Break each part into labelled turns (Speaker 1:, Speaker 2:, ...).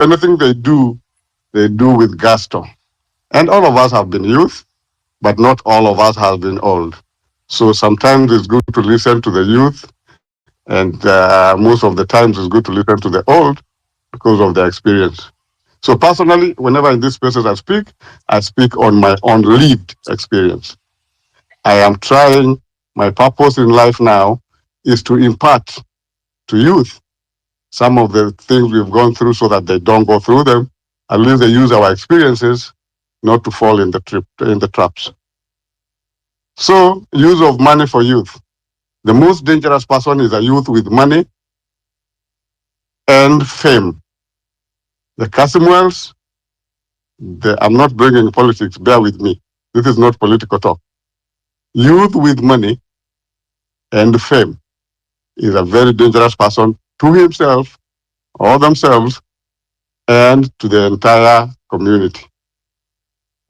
Speaker 1: anything they do with gusto. And all of us have been youth, but not all of us have been old. So sometimes it's good to listen to the youth, and most of the times it's good to listen to the old because of their experience. So personally, whenever in these spaces I speak on my own lived experience. I am trying, my purpose in life now is to impart to youth some of the things we've gone through so that they don't go through them. At least they use our experiences not to fall in the traps. So, use of money for youth. The most dangerous person is a youth with money and fame. The Casimuels, I'm not bringing politics, bear with me. This is not political talk. Youth with money and fame is a very dangerous person to himself or themselves and to the entire community.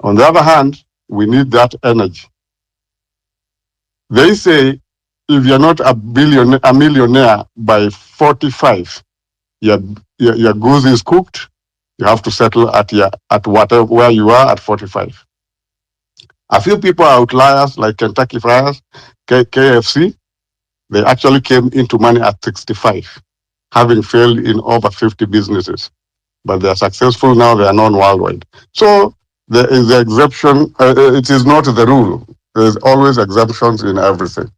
Speaker 1: On the other hand, we need that energy. They say if you're not a millionaire by 45, your goose is cooked. You have to settle at whatever where you are at 45. A few people are outliers like Kentucky Friars, KFC. They actually came into money at 65, having failed in over 50 businesses. But they are successful now, they are known worldwide. So there is the exception, it is not the rule. There's always exemptions in everything.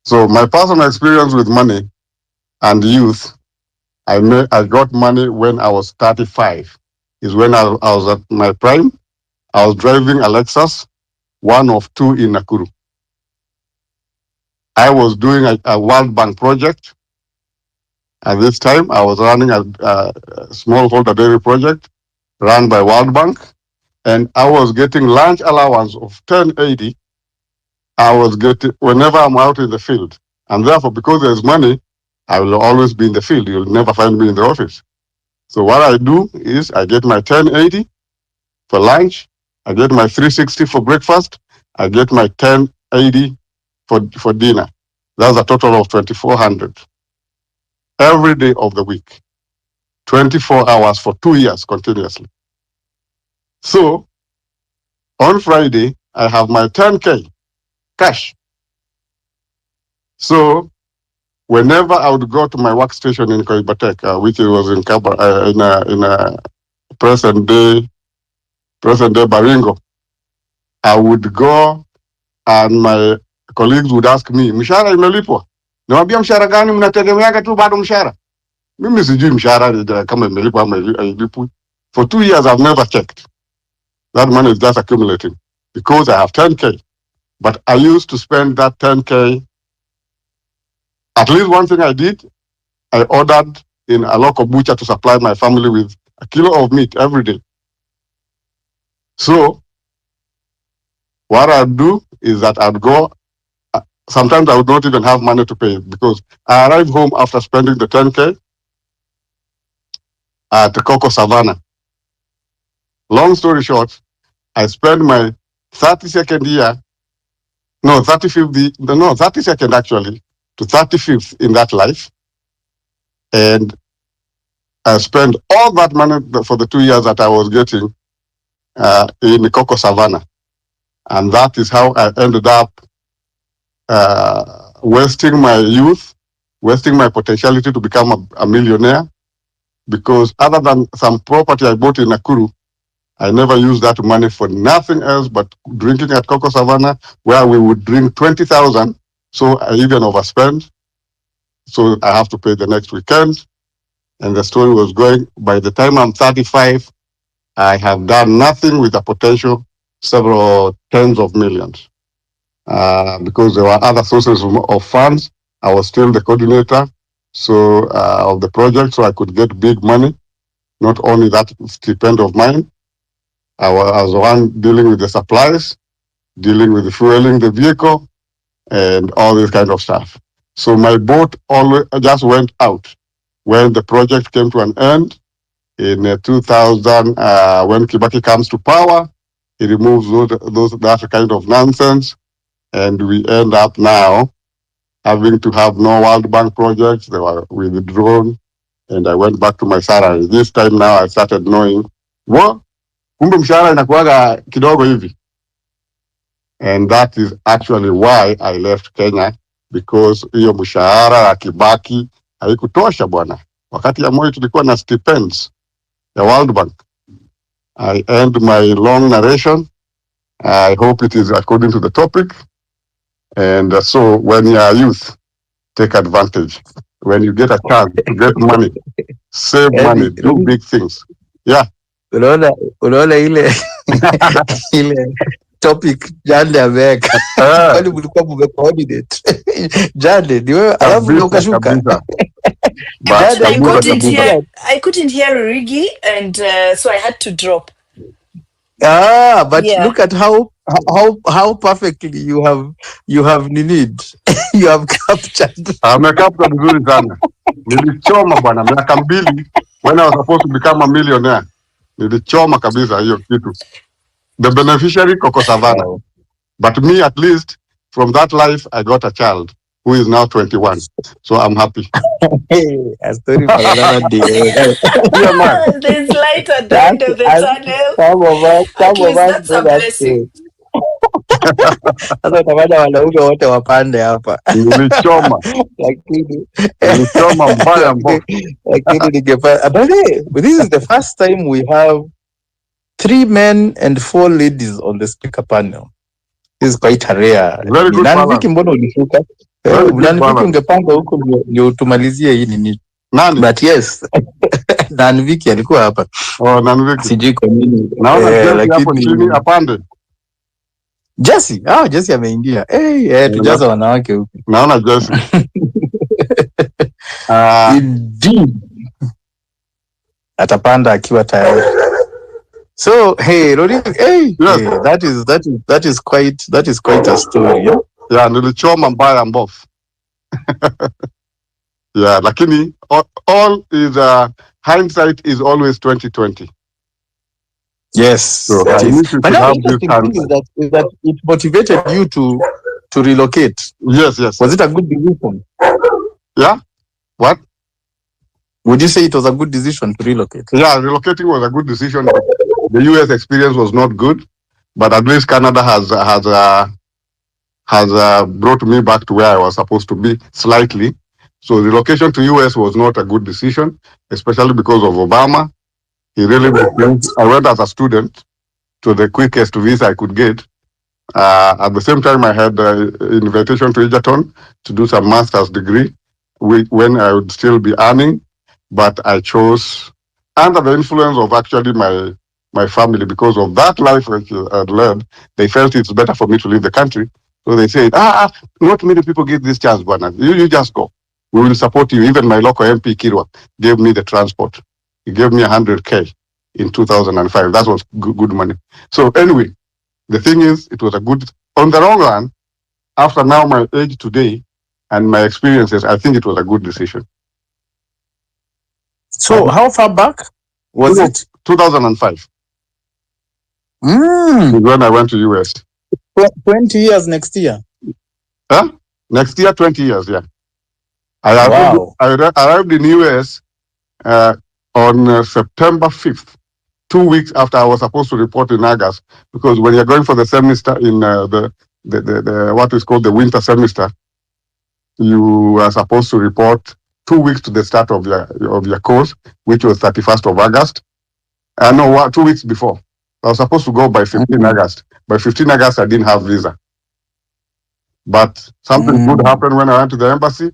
Speaker 1: So my personal experience with money and youth, I got money when I was 35, is when I was at my prime. I was driving a Lexus, one of two in Nakuru. I was doing a World Bank project. At this time, I was running a smallholder dairy project run by World Bank, and I was getting lunch allowance of 1080. I was getting whenever I'm out in the field, and therefore, because there's money, I will always be in the field. You'll never find me in the office. So what I do is I get my 1080 for lunch, I get my 360 for breakfast, I get my 1080 for dinner. That's a total of 2400 every day of the week, 24 hours for 2 years continuously. So on Friday, I have my 10K cash. So whenever I would go to my workstation in Koibatek, which was in a present day Baringo, I would go and my colleagues would ask me, mshahara imelipwa? Nawambia mshahara gani mnategemeaga tu bado mshahara? Mimi sijui mshahara kama imelipwa ama hailipwi. For 2 years I've never checked. That money is just accumulating because I have 10K. But I used to spend that 10K. At least one thing I did, I ordered in a local butcher to supply my family with a kilo of meat every day. So what I'd do is that I'd go, sometimes I would not even have money to pay because I arrived home after spending the 10K at Coco Savannah. Long story short, I spent my 32nd actually, to 35th in that life. And I spent all that money for the 2 years that I was getting in Coco Savannah. And that is how I ended up wasting my youth, wasting my potentiality to become a millionaire. Because other than some property I bought in Nakuru, I never used that money for nothing else but drinking at Coco Savannah, where we would drink 20,000. So I even overspent. So I have to pay the next weekend. And the story was going, by the time I'm 35, I have done nothing with a potential several tens of millions. Because there were other sources of funds. I was still the coordinator of the project, so I could get big money. Not only that stipend of mine, I was the one dealing with the supplies, dealing with the fueling the vehicle, and all this kind of stuff. So my boat always just went out when the project came to an end in 2000. When Kibaki comes to power, he removes that kind of nonsense, and we end up now having to have no World Bank projects. They were withdrawn, and I went back to my salary. This time now I started knowing, kumbe mshahara inakuwaga kidogo hivi. And that is actually why I left Kenya, because hiyo mshahara ya Kibaki haikutosha bwana. Wakati ya Moi tulikuwa na stipends ya World Bank. I end my long narration. I hope it is according to the topic. And so when you are youth, take advantage. When you get a chance to get money, save money, do big things. Yeah.
Speaker 2: Unaona ile ile topic Jande ameweka. Kwani mlikuwa mmecoordinate. Jande ni wewe alafu ukashuka.
Speaker 3: I couldn't hear Rigi, and so I had to drop.
Speaker 2: But look at how perfectly you have needed. You have captured.
Speaker 1: Amecaptured vizuri sana. Nilichoma bwana miaka 2 when I was supposed to become a millionaire. Nilichoma kabisa hiyo kitu. The beneficiary Coco Savannah. But me, at least, from that life, I got a child who is now 21. So I'm happy.
Speaker 2: A story for another day.
Speaker 1: Yeah, man.
Speaker 3: There's light at the end of the tunnel.
Speaker 2: Some of us
Speaker 3: that's a blessing.
Speaker 2: Sasa utaona wanaume wote wapande hapa.
Speaker 1: Nilichoma. Nilichoma mbaya mbaya.
Speaker 2: But this is the first time we have 3 men and 4 ladies on the speaker panel. This is quite a rare.
Speaker 1: Very good.
Speaker 2: Nanviki mbona ulishuka? Nanviki ungepanga huko ndio tumalizie hii nini?
Speaker 1: Nani?
Speaker 2: But yes. Nanviki alikuwa hapa.
Speaker 1: Oh, Nanviki.
Speaker 2: Sijui kwa nini.
Speaker 1: Naona hapo chini apande.
Speaker 2: Jesse, Jesse ameingia. Tujaza wanawake huko.
Speaker 1: Naona Jesse.
Speaker 2: Indeed. Atapanda akiwa tayari. So Rodrigo,
Speaker 1: yes.
Speaker 2: That is quite a story, yeah?
Speaker 1: Yeah, nilichoma mbaya mbofu. Yeah, lakini all is hindsight is always 2020.
Speaker 2: Yes.
Speaker 1: So
Speaker 2: but now the thing is that it motivated you to relocate.
Speaker 1: Yes.
Speaker 2: Was it a good decision?
Speaker 1: Yeah. What?
Speaker 2: Would you say it was a good decision to relocate?
Speaker 1: Yeah, relocating was a good decision. The US experience was not good, but at least Canada has brought me back to where I was supposed to be slightly. So relocation to US was not a good decision, especially because of Obama. He really I went as a student to the quickest visa I could get. At the same time, I had an invitation to Egerton to do some master's degree when I would still be earning, but I chose under the influence of actually my family, because of that life which I had led. They felt it's better for me to leave the country. So they said, not many people get this chance, Bwana. You just go. We will support you. Even my local MP, Kirwa, gave me the transport. He gave me 100K in 2005. That was good money. So anyway, the thing is, it was a good, on the long run, after now my age today and my experiences, I think it was a good decision.
Speaker 2: So how far back was it?
Speaker 1: 2005. When I went to US.
Speaker 2: 20 years next year?
Speaker 1: Huh? Next year, 20 years, yeah. I arrived in US on September 5th, 2 weeks after I was supposed to report in August, because when you're going for the semester in the what is called the winter semester, you are supposed to report 2 weeks to the start of your course, which was 31st of August. 2 weeks before. I was supposed to go by 15 August. By 15 August, I didn't have visa. But something good happened when I went to the embassy.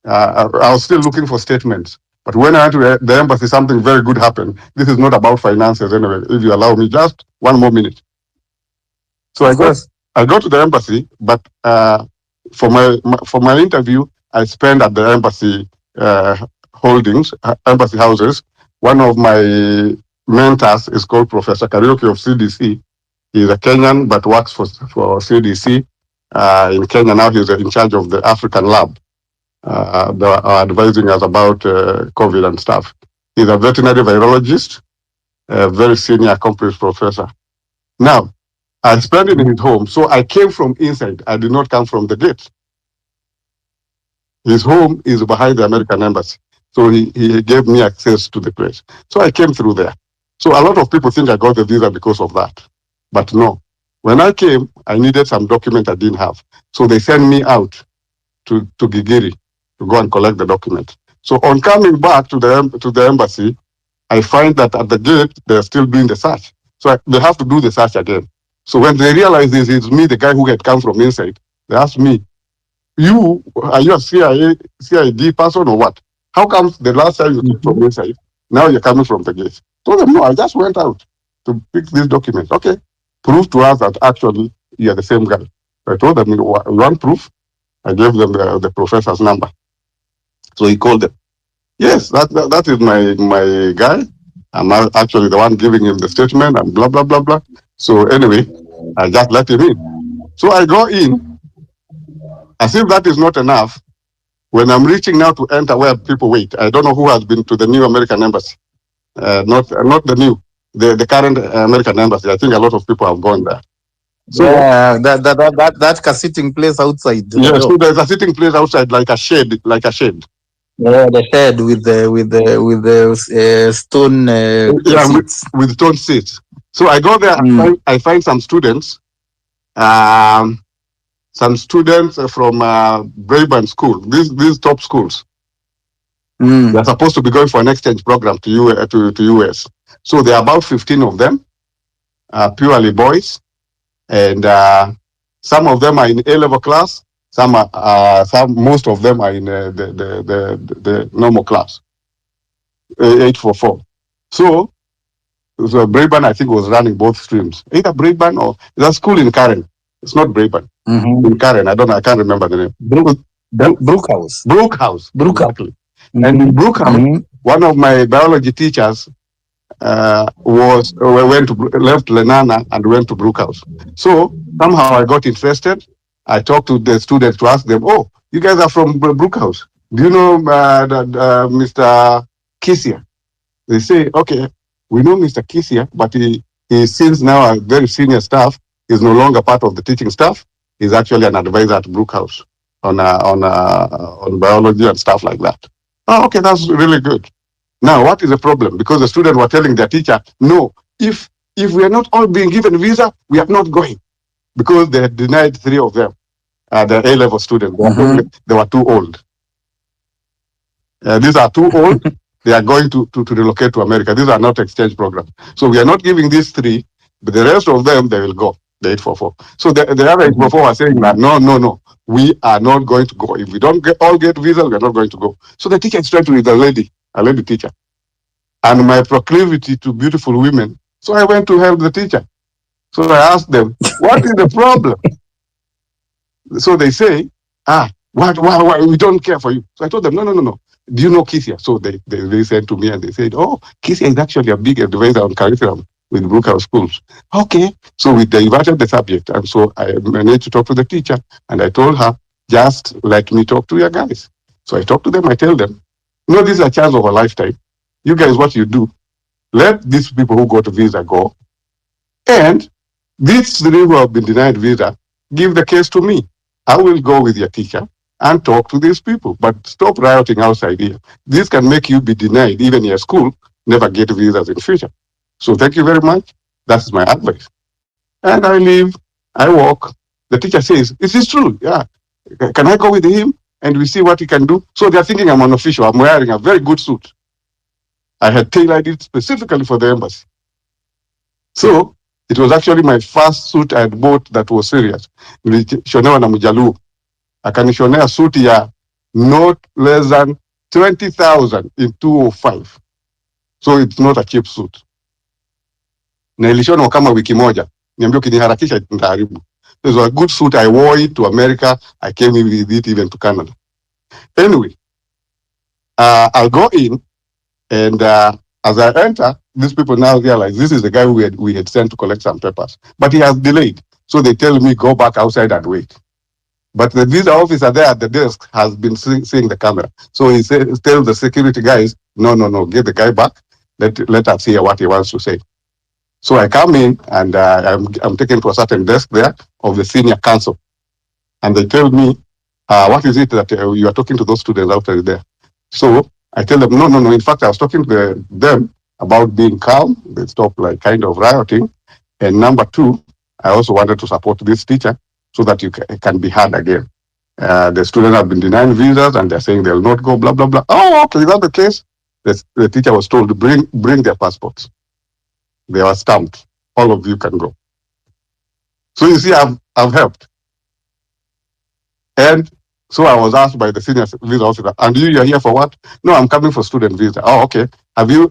Speaker 1: I was still looking for statements. But when I went to the embassy, something very good happened. This is not about finances anyway, if you allow me just 1 more minute. So I go to the embassy, but for my interview, I spent at the embassy holdings, embassy houses. One of my mentors is called Professor Kariuki of CDC. He's a Kenyan, but works for CDC in Kenya. Now he's in charge of the African lab. They are advising us about COVID and stuff. He's a veterinary virologist, a very senior, accomplished professor. Now, I spent it in his home, so I came from inside. I did not come from the gate. His home is behind the American embassy. So he gave me access to the place. So I came through there. So a lot of people think I got the visa because of that. But no. When I came, I needed some document I didn't have. So they sent me out to Gigiri to go and collect the document. So on coming back to the embassy, I find that at the gate, they're still doing the search. So they have to do the search again. So when they realize this is me, the guy who had come from inside, they asked me, are you a CID person or what? How come the last time you came from inside, now you're coming from the gate? I told them, no, I just went out to pick this document. Okay, prove to us that actually you're the same guy. I told them, you want proof? I gave them the professor's number. So he called them. Yes, that is my guy. I'm actually the one giving him the statement and blah, blah, blah, blah. So anyway, I just let him in. So I go in. As if that is not enough, when I'm reaching now to enter where people wait, I don't know who has been to the new American embassy. Not the new, the current American embassy. I think a lot of people have gone there.
Speaker 2: So yeah, that sitting place outside.
Speaker 1: Yes, so there's a sitting place outside, like a shed.
Speaker 2: Yeah, the shed with the stone.
Speaker 1: Seats. With stone seats. So I go there. I find some students. Some students from Braeburn School. These top schools. They're supposed to be going for an exchange program to US. So there are about 15 of them, purely boys. And some of them are in A-level class. Most of them are in the normal class, 844. So Braeburn, I think, was running both streams. Either Braeburn or the school in Karen. It's not Braeburn. In Karen, I can't remember the name.
Speaker 2: Brookhouse.
Speaker 1: Exactly. And in Brookhouse, one of my biology teachers left Lenana and went to Brookhouse. So somehow I got interested. I talked to the students to ask them, oh, you guys are from Brookhouse. Do you know Mr. Kisia? They say, okay, we know Mr. Kisia, but he since now a very senior staff, is no longer part of the teaching staff. He's actually an advisor at Brookhouse on biology and stuff like that. Oh, okay, that's really good. Now, what is the problem? Because the students were telling their teacher, no, if we are not all being given visa, we are not going. Because they had denied 3 of them, the A-level students. They were too old. These are too old. They are going to relocate to America. These are not exchange programs. So we are not giving these 3, but the rest of them, they will go, the 844. So the other 844 are saying that, no, we are not going to go. If we don't all get visas, we are not going to go. So the teacher is trying to with a lady teacher. And my proclivity to beautiful women, so I went to help the teacher. So I asked them, what is the problem? So they say, why we don't care for you. So I told them, no. Do you know Kisia? So they listened to me and they said, oh, Kisia is actually a big advisor on curriculum with Brookhouse schools. Okay. So we diverted the subject. And so I managed to talk to the teacher and I told her, just let me talk to your guys. So I talk to them, I tell them, this is a chance of a lifetime. You guys, what you do, let these people who got a visa go. And these 3 who have been denied visa, give the case to me. I will go with your teacher and talk to these people. But stop rioting outside here. This can make you be denied, even in your school, never get visas in future. So thank you very much. That's my advice. And I leave, I walk. The teacher says, is this true? Yeah. Can I go with him? And we see what he can do. So they're thinking I'm an official. I'm wearing a very good suit. I had tailored it specifically for the embassy. So it was actually my first suit I had bought that was serious. Nilishonewa na Mjaluo. Akanishonea suit ya not less than 20,000 in 205. So it's not a cheap suit. Na ilishonwa kama wiki moja. Niambia ukiniharakisha nitaharibu. It was a good suit. I wore it to America. I came with it even to Canada. Anyway, I'll go in, and as I enter, these people now realize this is the guy we had sent to collect some papers. But he has delayed. So they tell me, go back outside and wait. But the visa officer there at the desk has been seeing the camera. So he tells the security guys, no, get the guy back. Let us hear what he wants to say. So I come in and I'm taken to a certain desk there of the senior counsel. And they tell me, what is it that you are talking to those students out there? So I tell them, no, no, no. In fact, I was talking to them about being calm. They stop like kind of rioting. And number two, I also wanted to support this teacher so that can be heard again. The students have been denying visas and they're saying they'll not go, blah, blah, blah. Oh, okay, is that the case? The teacher was told to bring their passports. They were stamped. All of you can go. So you see, I've helped. And so I was asked by the senior visa officer, and you're here for what? No, I'm coming for student visa. Oh, okay. Have your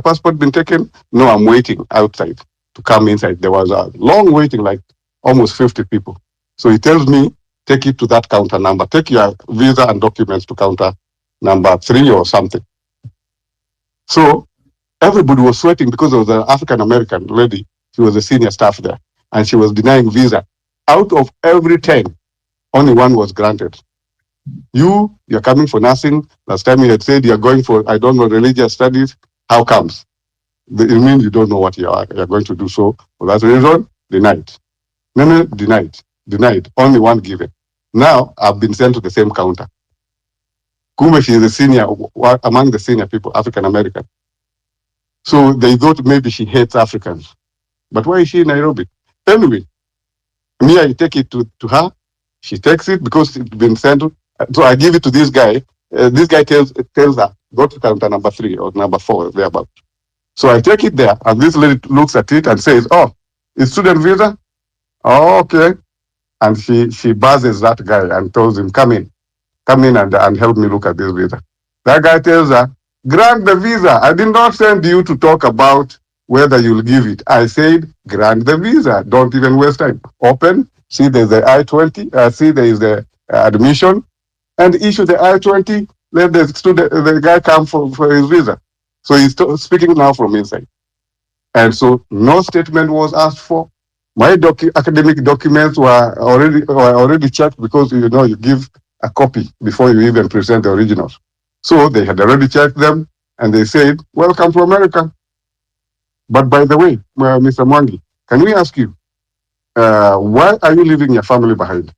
Speaker 1: passport been taken? No, I'm waiting outside to come inside. There was a long waiting, like almost 50 people. So he tells me, take it to that counter number. Take your visa and documents to counter number 3 or something. So everybody was sweating because there was an African American lady. She was a senior staff there, and she was denying visa. Out of every 10, only one was granted. You're coming for nursing. Last time you had said you're going for, I don't know, religious studies. How comes? It means you don't know what you're going to do. So for that reason, denied. No, denied. Denied. Only one given. Now I've been sent to the same counter. Kumbe, she is a senior, among the senior people, African American. So they thought maybe she hates Africans. But why is she in Nairobi? Anyway, me, I take it to her. She takes it because it's been sent. So I give it to this guy. This guy tells her, go to counter number 3 or number 4, thereabout. So I take it there, and this lady looks at it and says, oh, it's student visa? Oh, okay. And she buzzes that guy and tells him, come in and help me look at this visa. That guy tells her, grant the visa. I did not send you to talk about whether you'll give it. I said, grant the visa. Don't even waste time. Open, see there's the I-20, see there is the admission, and issue the I-20. Let the guy come for his visa. So he's speaking now from inside. And so no statement was asked for. My academic documents were already checked because you give a copy before you even present the originals. So they had already checked them and they said, welcome to America. But by the way, Mr. Mwangi, can we ask you, why are you leaving your family behind?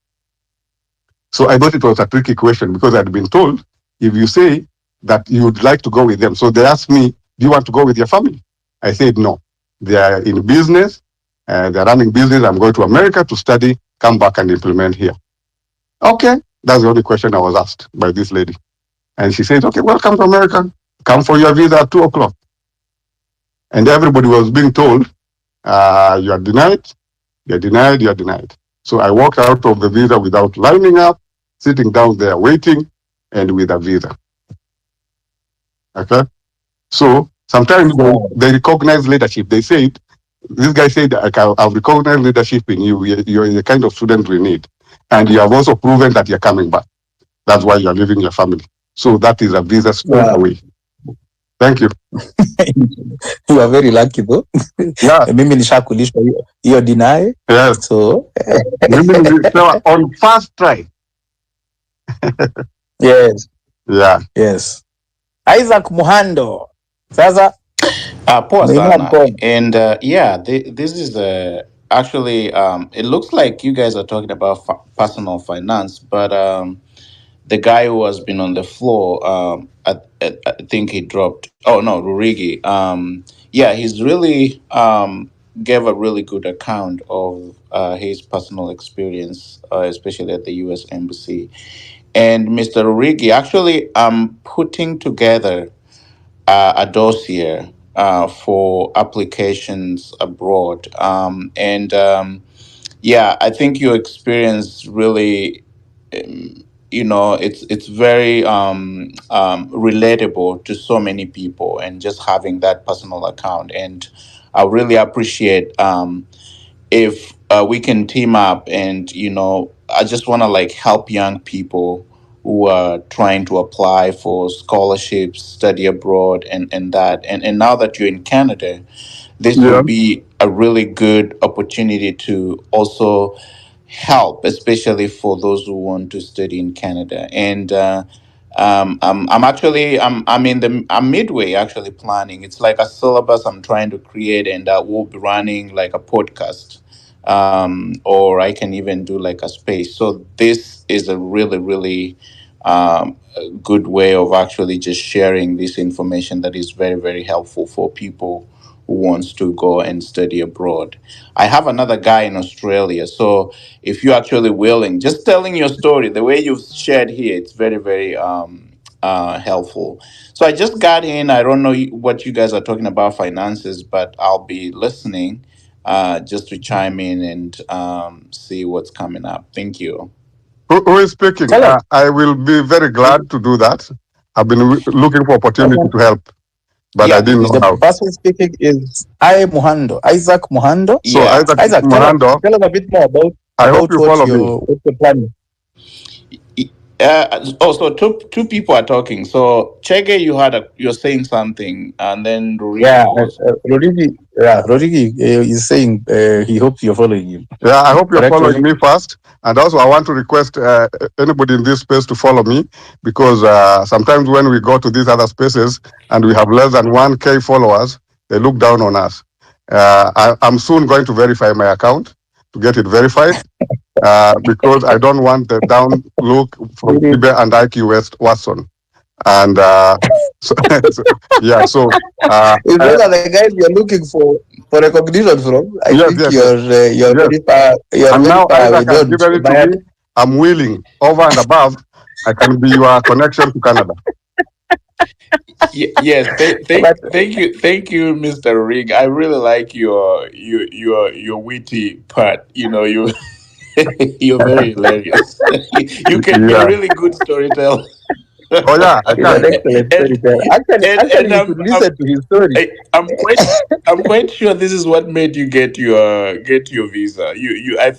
Speaker 1: So I thought it was a tricky question because I'd been told if you say that you would like to go with them. So they asked me, do you want to go with your family? I said no. They are in business. They're running business. I'm going to America to study, come back and implement here. Okay. That's the only question I was asked by this lady. And she said, okay, welcome to America. Come for your visa at 2:00. And everybody was being told, you are denied, you're denied, you're denied. So I walked out of the visa without lining up, sitting down there waiting, and with a visa. Okay? So sometimes they recognize leadership. They said, this guy said, I've recognized leadership in you. You're the kind of student we need. And you have also proven that you're coming back. That's why you're leaving your family. So that is a visa straight away. Thank you.
Speaker 2: You are very lucky though.
Speaker 1: Yeah.
Speaker 2: Mimi nishakulishwa hiyo deny.
Speaker 1: Yes.
Speaker 2: So
Speaker 1: on first try.
Speaker 2: yes.
Speaker 1: Yeah.
Speaker 2: Yes. Isaac Muhando. Sasa
Speaker 4: Poor Sana. And yeah, this is actually, it looks like you guys are talking about personal finance, but the guy who has been on the floor, I think he dropped. Oh no, Rurigi. Yeah, he's really gave a really good account of his personal experience, especially at the U.S. Embassy. And Mr. Rurigi, actually, I'm putting together a dossier for applications abroad, and yeah, I think your experience really it's very relatable to so many people, and just having that personal account, and I really appreciate if we can team up, and I just want to like help young people who are trying to apply for scholarships, study abroad, and that, and now that you're in Canada, this will be a really good opportunity to also help, especially for those who want to study in Canada. And I'm actually I'm midway actually planning. It's like a syllabus I'm trying to create, and we'll be running like a podcast, or I can even do like a space. So this is a really a good way of actually just sharing this information that is very, very helpful for people who wants to go and study abroad. I have another guy in Australia. So if you're actually willing, just telling your story, the way you've shared here, it's very, very helpful. So I just got in. I don't know what you guys are talking about finances, but I'll be listening just to chime in and see what's coming up. Thank you.
Speaker 1: Who is speaking?
Speaker 2: Hello.
Speaker 1: I will be very glad to do that. I've been looking for opportunity to help, but
Speaker 4: Yeah,
Speaker 1: I didn't know
Speaker 2: The
Speaker 1: how.
Speaker 2: person speaking is Isaac Muhando.
Speaker 1: So
Speaker 4: Yeah.
Speaker 1: Isaac Muhando,
Speaker 2: tell us a bit more about
Speaker 1: I hope you follow me.
Speaker 2: what you're planning.
Speaker 4: So two people are talking. So Chege, you're saying something, and then Ruriki
Speaker 2: Yeah,
Speaker 4: was.
Speaker 2: Rodrigi is saying he hopes you're following him.
Speaker 1: Yeah, I hope you're
Speaker 2: Correct,
Speaker 1: following
Speaker 2: Rodrigi?
Speaker 1: me first. And also, I want to request anybody in this space to follow me because sometimes when we go to these other spaces and we have less than 1K followers, they look down on us. I'm soon going to verify my account to get it verified because I don't want the down look from Ibe and IQ Watson. And so, yeah, so
Speaker 2: If those are the guys you're looking for recognition from, I
Speaker 1: Yes,
Speaker 2: think
Speaker 1: yes,
Speaker 2: you're
Speaker 1: yes.
Speaker 2: very far. You're
Speaker 1: And
Speaker 2: very
Speaker 1: now
Speaker 2: far away.
Speaker 1: Isaac has given it to me. I'm willing, over and above, I can be your connection to Canada.
Speaker 4: Yes, thank you, Mr. Rig. I really like your witty part. You know, you're very hilarious. You can be a
Speaker 1: Yeah.
Speaker 4: really good storyteller.
Speaker 1: Oh yeah, I
Speaker 2: He's an
Speaker 1: can.
Speaker 2: excellent
Speaker 4: And-
Speaker 2: storyteller. Actually,
Speaker 4: and
Speaker 2: you should listen to his story.
Speaker 4: I'm quite sure this is what made you get your visa.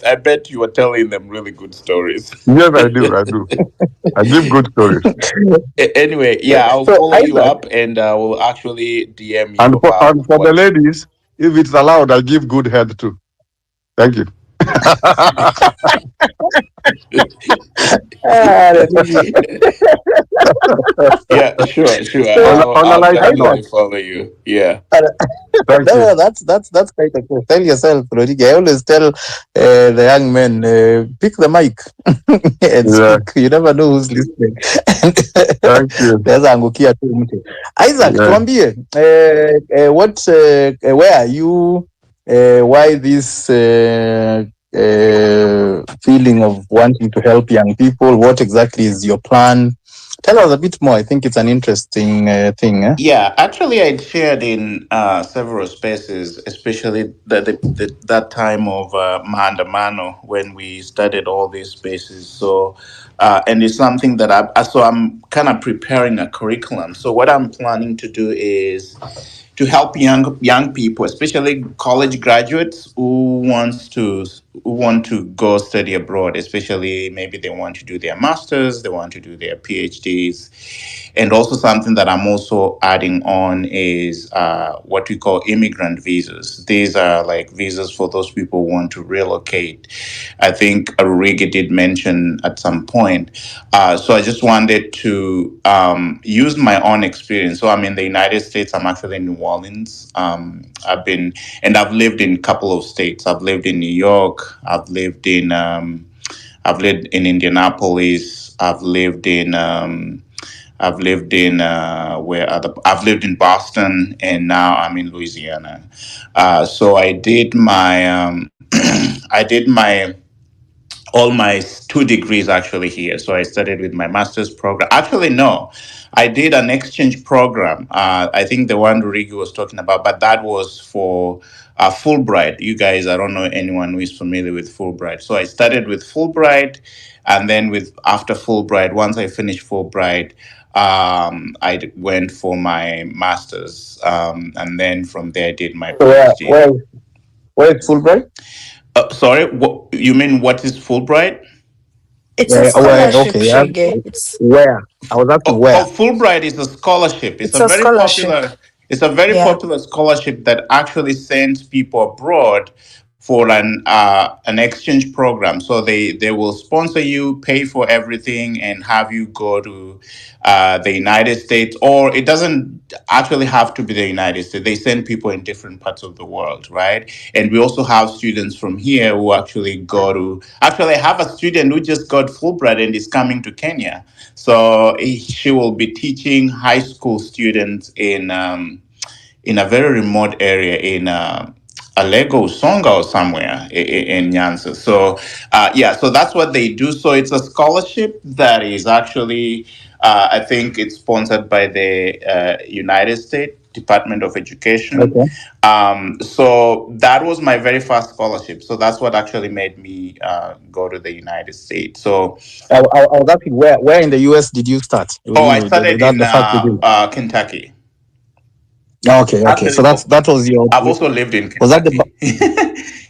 Speaker 4: I bet you were telling them really good stories.
Speaker 1: Yes, I do. I give good stories.
Speaker 4: Anyway, yeah, I'll
Speaker 2: So,
Speaker 4: follow you
Speaker 2: Isaac-
Speaker 4: up and I will actually DM you
Speaker 1: And
Speaker 4: about
Speaker 1: for the
Speaker 4: what.
Speaker 1: ladies, if it's allowed, I give good head too. Thank you.
Speaker 4: Yeah, sure.
Speaker 1: On a
Speaker 4: I'll
Speaker 1: lighter
Speaker 4: definitely
Speaker 1: note.
Speaker 4: follow you. Yeah.
Speaker 1: Thank you.
Speaker 2: No, that's quite okay. Tell yourself, Rodriguez. I always tell the young men, pick the mic and
Speaker 1: Yeah.
Speaker 2: speak. You never know who's listening.
Speaker 1: Thank you.
Speaker 2: There's angukia tu mtu. Isaac,
Speaker 1: Yeah.
Speaker 2: tuambie, where are you? Why this feeling of wanting to help young people? What exactly is your plan? Tell us a bit more. I think it's an interesting thing.
Speaker 4: Yeah, actually, I shared in several spaces, especially that time of Maandamano when we started all these spaces. So, and it's something that I'm kind of preparing a curriculum. So, what I'm planning to do is to help young people, especially college graduates who want to go study abroad, especially maybe they want to do their masters, they want to do their PhDs. And also something that I'm also adding on is what we call immigrant visas. These are like visas for those people who want to relocate. I think Arurigi did mention at some point. So I just wanted to use my own experience. So I'm in the United States. I'm actually in New Orleans. I've lived in a couple of states. I've lived in New York. I've lived in Indianapolis. I've lived in I've lived in Boston, and now I'm in Louisiana. So I did my I did my all my 2 degrees actually here. So I studied with my master's program. Actually, no, I did an exchange program. I think the one Rigi was talking about, but that was for Fulbright. You guys, I don't know anyone who is familiar with Fulbright. So I started with Fulbright, and then after Fulbright, once I finished Fulbright, I went for my master's, and then from there I did my PhD.
Speaker 2: Where is Fulbright?
Speaker 4: Sorry, what you mean? What is Fulbright?
Speaker 3: It's a scholarship,
Speaker 2: okay,
Speaker 3: Shege. It's
Speaker 2: where? I was asking where.
Speaker 4: Fulbright is a scholarship.
Speaker 3: It's a scholarship.
Speaker 4: It's a very
Speaker 3: Yeah.
Speaker 4: popular scholarship that actually sends people abroad for an exchange program. So they will sponsor you, pay for everything, and have you go to the United States, or it doesn't actually have to be the United States. They send people in different parts of the world, right? And we also have students from here who actually go to. Actually, I have a student who just got Fulbright and is coming to Kenya. So she will be teaching high school students in a very remote area in Alego, Songa, or somewhere in Nyanza. So, so that's what they do. So it's a scholarship that is actually, I think it's sponsored by the United States Department of Education.
Speaker 2: Okay.
Speaker 4: So that was my very first scholarship. So that's what actually made me go to the United States. So
Speaker 2: I was asking, where in the US did you start?
Speaker 4: I started in Kentucky.
Speaker 2: Okay.
Speaker 4: Actually,
Speaker 2: so that was your.
Speaker 4: I've also lived in Kentucky.
Speaker 2: Was that the?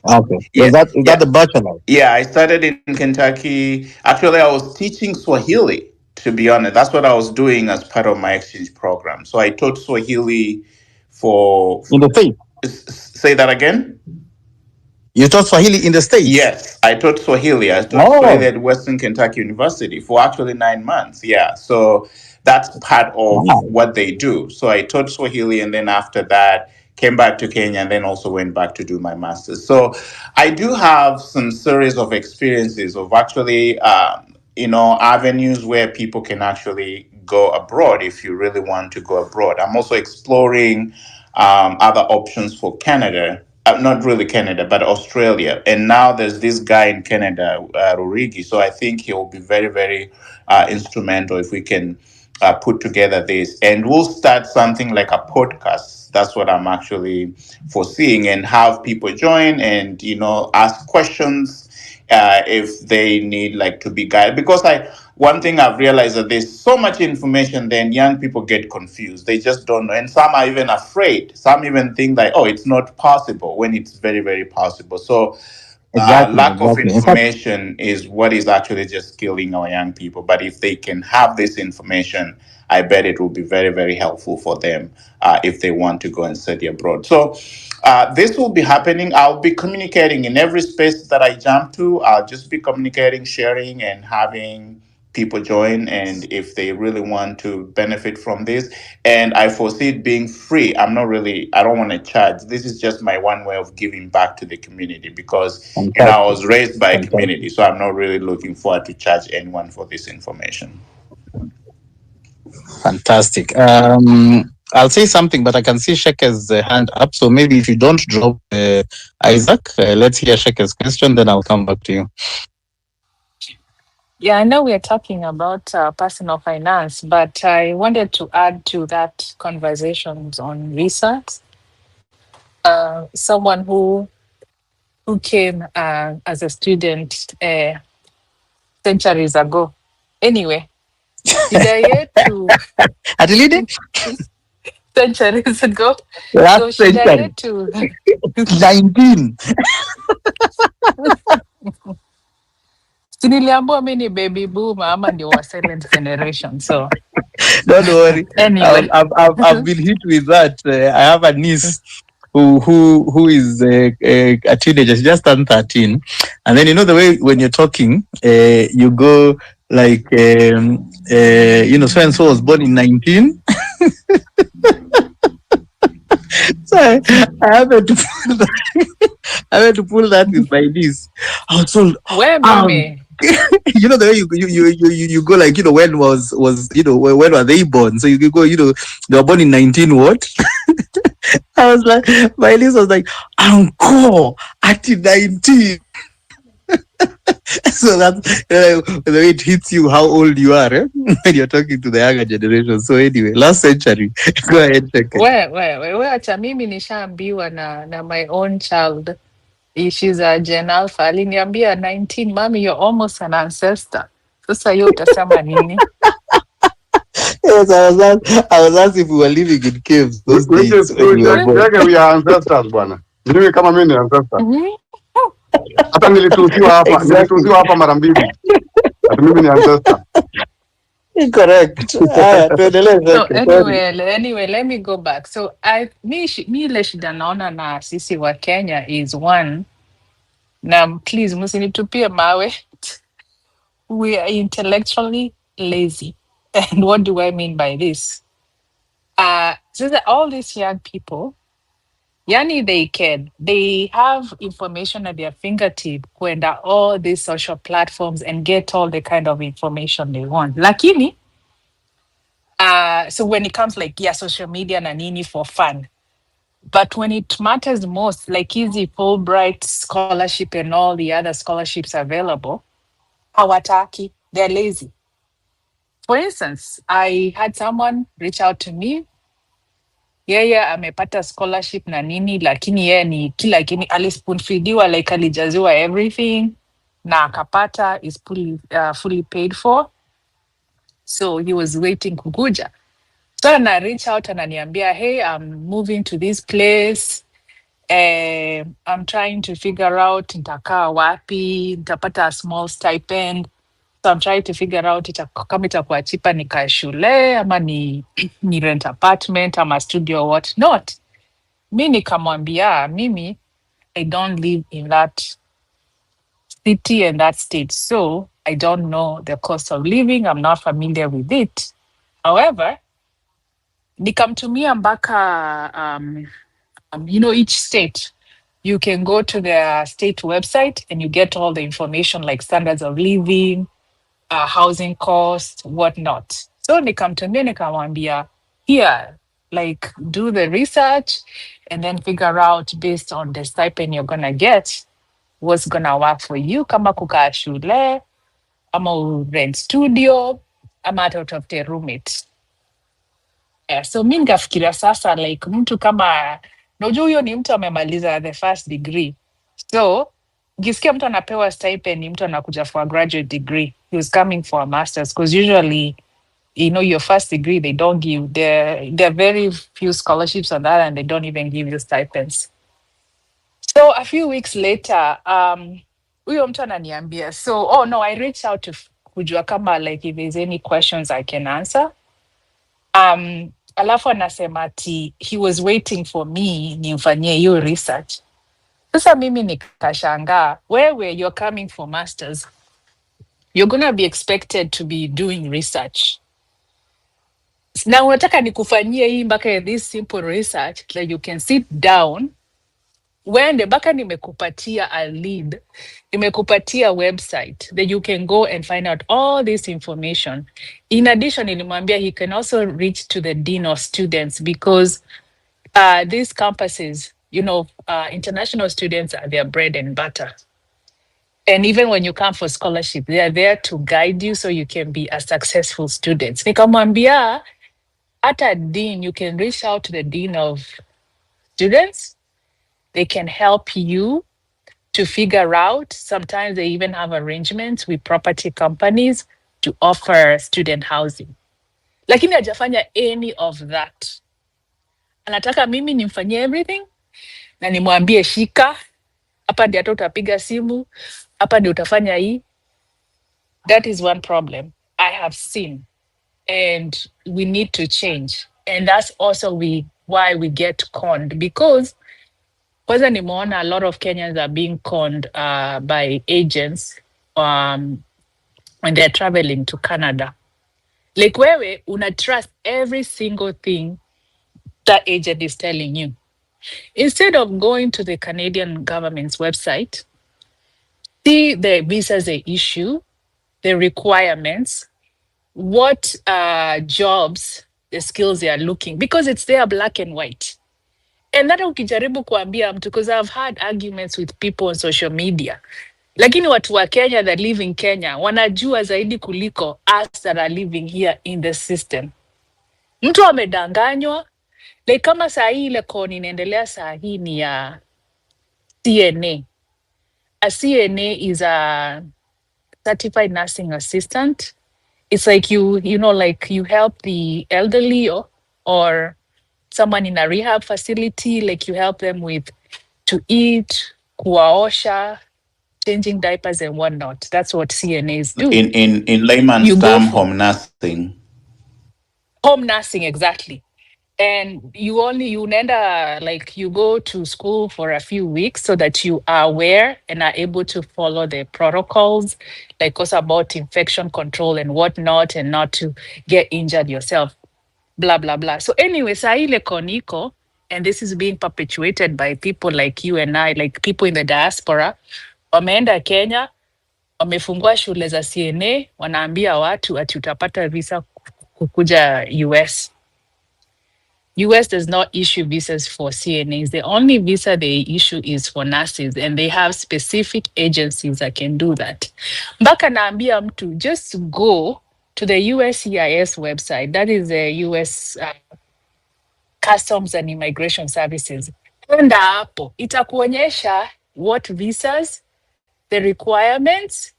Speaker 2: Okay.
Speaker 4: Yeah,
Speaker 2: Is that the bachelor?
Speaker 4: Yeah, I started in Kentucky. Actually, I was teaching Swahili, to be honest. That's what I was doing as part of my exchange program. So I taught Swahili for
Speaker 2: in the States.
Speaker 4: Say that again?
Speaker 2: You taught Swahili in the States?
Speaker 4: Yes, I taught Swahili. I taught Swahili at Western Kentucky University for actually 9 months. Yeah, so that's part of what they do. So I taught Swahili, and then after that, came back to Kenya, and then also went back to do my master's. So I do have some series of experiences of actually, avenues where people can actually go abroad if you really want to go abroad. I'm also exploring other options for Canada. Not really Canada, but Australia. And now there's this guy in Canada, Rurigi. So I think he'll be very, very instrumental if we can put together this. And we'll start something like a podcast. That's what I'm actually foreseeing, and have people join and, ask questions if they need to be guided. Because one thing I've realized that there's so much information, then young people get confused. They just don't know. And some are even afraid. Some even think it's not possible, when it's very, very possible. So lack of information is what is actually just killing our young people. But if they can have this information, I bet it will be very, very helpful for them if they want to go and study abroad. So this will be happening. I'll be communicating in every space that I jump to. I'll just be communicating, sharing, and having people join, and if they really want to benefit from this. And I foresee it being free. I don't want to charge. This is just my one way of giving back to the community, because I was raised by a community, so I'm not really looking forward to charge anyone for this information.
Speaker 2: Fantastic. I'll say something, but I can see Sheke's hand up. So maybe if you don't drop Isaac, let's hear Sheke's question, then I'll come back to you.
Speaker 5: Yeah, I know we're talking about personal finance, but I wanted to add to that conversations on visas. Someone who came as a student centuries ago. Anyway, did I get to centuries ago?
Speaker 2: Last
Speaker 5: so should I get to
Speaker 2: 19?
Speaker 5: Niliambiwa mimi ni baby boomer ama ndio wa silent generation, so
Speaker 2: don't worry.
Speaker 5: Anyway,
Speaker 2: I've been hit with that. I have a niece who is a teenager. She just turned 13, and then the way when you're talking, you go like so and so was born in 19. So I happened to pull that with my niece. I was told,
Speaker 5: where mommy?
Speaker 2: The way you go like when was when were they born? So you go they were born in 19 what? I was like, my niece was like, Uncle at 19. So that's the way it hits you how old you are when you're talking to the younger generation. So anyway, last century. Go ahead, Sheke.
Speaker 5: Wewe acha mimi nishaambiwa na my own child. She's a Gen Alpha. Aliniambia 19, mommy, you're almost an ancestor. Sasa hiyo utasema nini?
Speaker 2: Yes, I was asked if we were living in caves those days.
Speaker 1: We are ancestors, bwana. Mimi kama mimi ni ancestor. Hata nilituziwa hapa mara mbili. Hata mimi ni ancestor.
Speaker 2: Incorrect.
Speaker 5: So anyway, let me go back. So mi ile shida naona na sisi wa Kenya is one, Na please msinitupie mawe. We are intellectually lazy. And what do I mean by this? So that all these young people, yani they have information at their fingertip kwenda all these social platforms and get all the kind of information they want. Lakini, so when it comes like, yeah, social media na nini for fun, but when it matters most, like easy Fulbright scholarship and all the other scholarships available, hawataki, they're lazy. For instance, I had someone reach out to me. Yeye amepata scholarship na nini, lakini yeye ni kila kini alispoonfeediwa, like alijaziwa everything na akapata is fully paid for. So he was waiting kukuja. So I reach out ananiambia, hey, I'm moving to this place. I'm trying to figure out nitakaa wapi, nitapata a small stipend. So I'm trying to figure out kama itakuwa cheaper nikae shule ama ni rent apartment ama studio or what not. Mi nikamwambia mimi I don't live in that city and that state, so I don't know the cost of living. I'm not familiar with it. However, nikamtumia mpaka each state you can go to their state website and you get all the information like standards of living, housing cost, whatnot. So nikamtumia nikamwambia, here, like do the research and then figure out based on the stipend you're gonna get what's gonna work for you, kama kukaa shule ama rent studio ama hata utafute roommate. Yeah, so mi nikafikiria sasa like mtu kama najua huyo ni mtu amemaliza the first degree, so ukisikia mtu anapewa stipend ni mtu anakuja for a graduate degree, he was coming for a master's, because usually your first degree they don't give, there are very few scholarships on that and they don't even give you stipends. So a few weeks later huyo mtu ananiambia, so I reached out to kujua kama like if there's any questions I can answer. Alafu anasema ati he was waiting for me nimfanyie hiyo research. Sasa mimi nikashangaa, wewe you're coming for masters, you're gonna be expected to be doing research, na unataka nikufanyie hii mpaka this simple research that you can sit down wende mpaka nimekupatia a lead, nimekupatia website that you can go and find out all this information. In addition, nilimwambia he can also reach to the dean of students, because these campuses, international students are their bread and butter. And even when you come for scholarship, they are there to guide you so you can be a successful student. Nikamwambia, hata dean, you can reach out to the dean of students. They can help you to figure out. Sometimes they even have arrangements with property companies to offer student housing. Lakini hajafanya any of that. Anataka mimi nimfanyie everything na nimwambie shika, hapa ndio utapiga simu, hapa ndio utafanya hii. That is one problem I have seen, and we need to change. And that's also why we get conned, because kwanza nimeona a lot of Kenyans are being conned by agents when they're traveling to Canada. Like wewe una trust every single thing that agent is telling you. Instead of going to the Canadian government's website, see the visas they issue, the requirements, what jobs, the skills they are looking, because it's there black and white. And that ukijaribu kuambia mtu, because I've had arguments with people on social media, lakini watu wa Kenya that live in Kenya wanajua zaidi kuliko us that are living here in the system. Mtu amedanganywa, like kama saa hii ile koni inaendelea saa hii ni ya CNA. A CNA is a certified nursing assistant. It's like like you help the elderly or someone in a rehab facility, like you help them with to eat, kuwaosha, changing diapers and whatnot. That's what CNAs do.
Speaker 4: In layman's term, home nursing.
Speaker 5: Home nursing, exactly. and you unaenda, like you go to school for a few weeks so that you are aware and are able to follow the protocols, like also about infection control and whatnot, and not to get injured yourself, blah blah blah. So anyway, saa ile koniko, and this is being perpetuated by people like you and I, like people in the diaspora, wameenda Kenya, wamefungua shule za CNA, wanaambia watu ati utapata visa kukuja US. US does not issue visas for CNAs. The only visa they issue is for nurses, and they have specific agencies that can do that. Mpaka naambia mtu, just go to the USCIS website. That is the US Customs and Immigration Services. Enda hapo, itakuonyesha what visas, the requirements.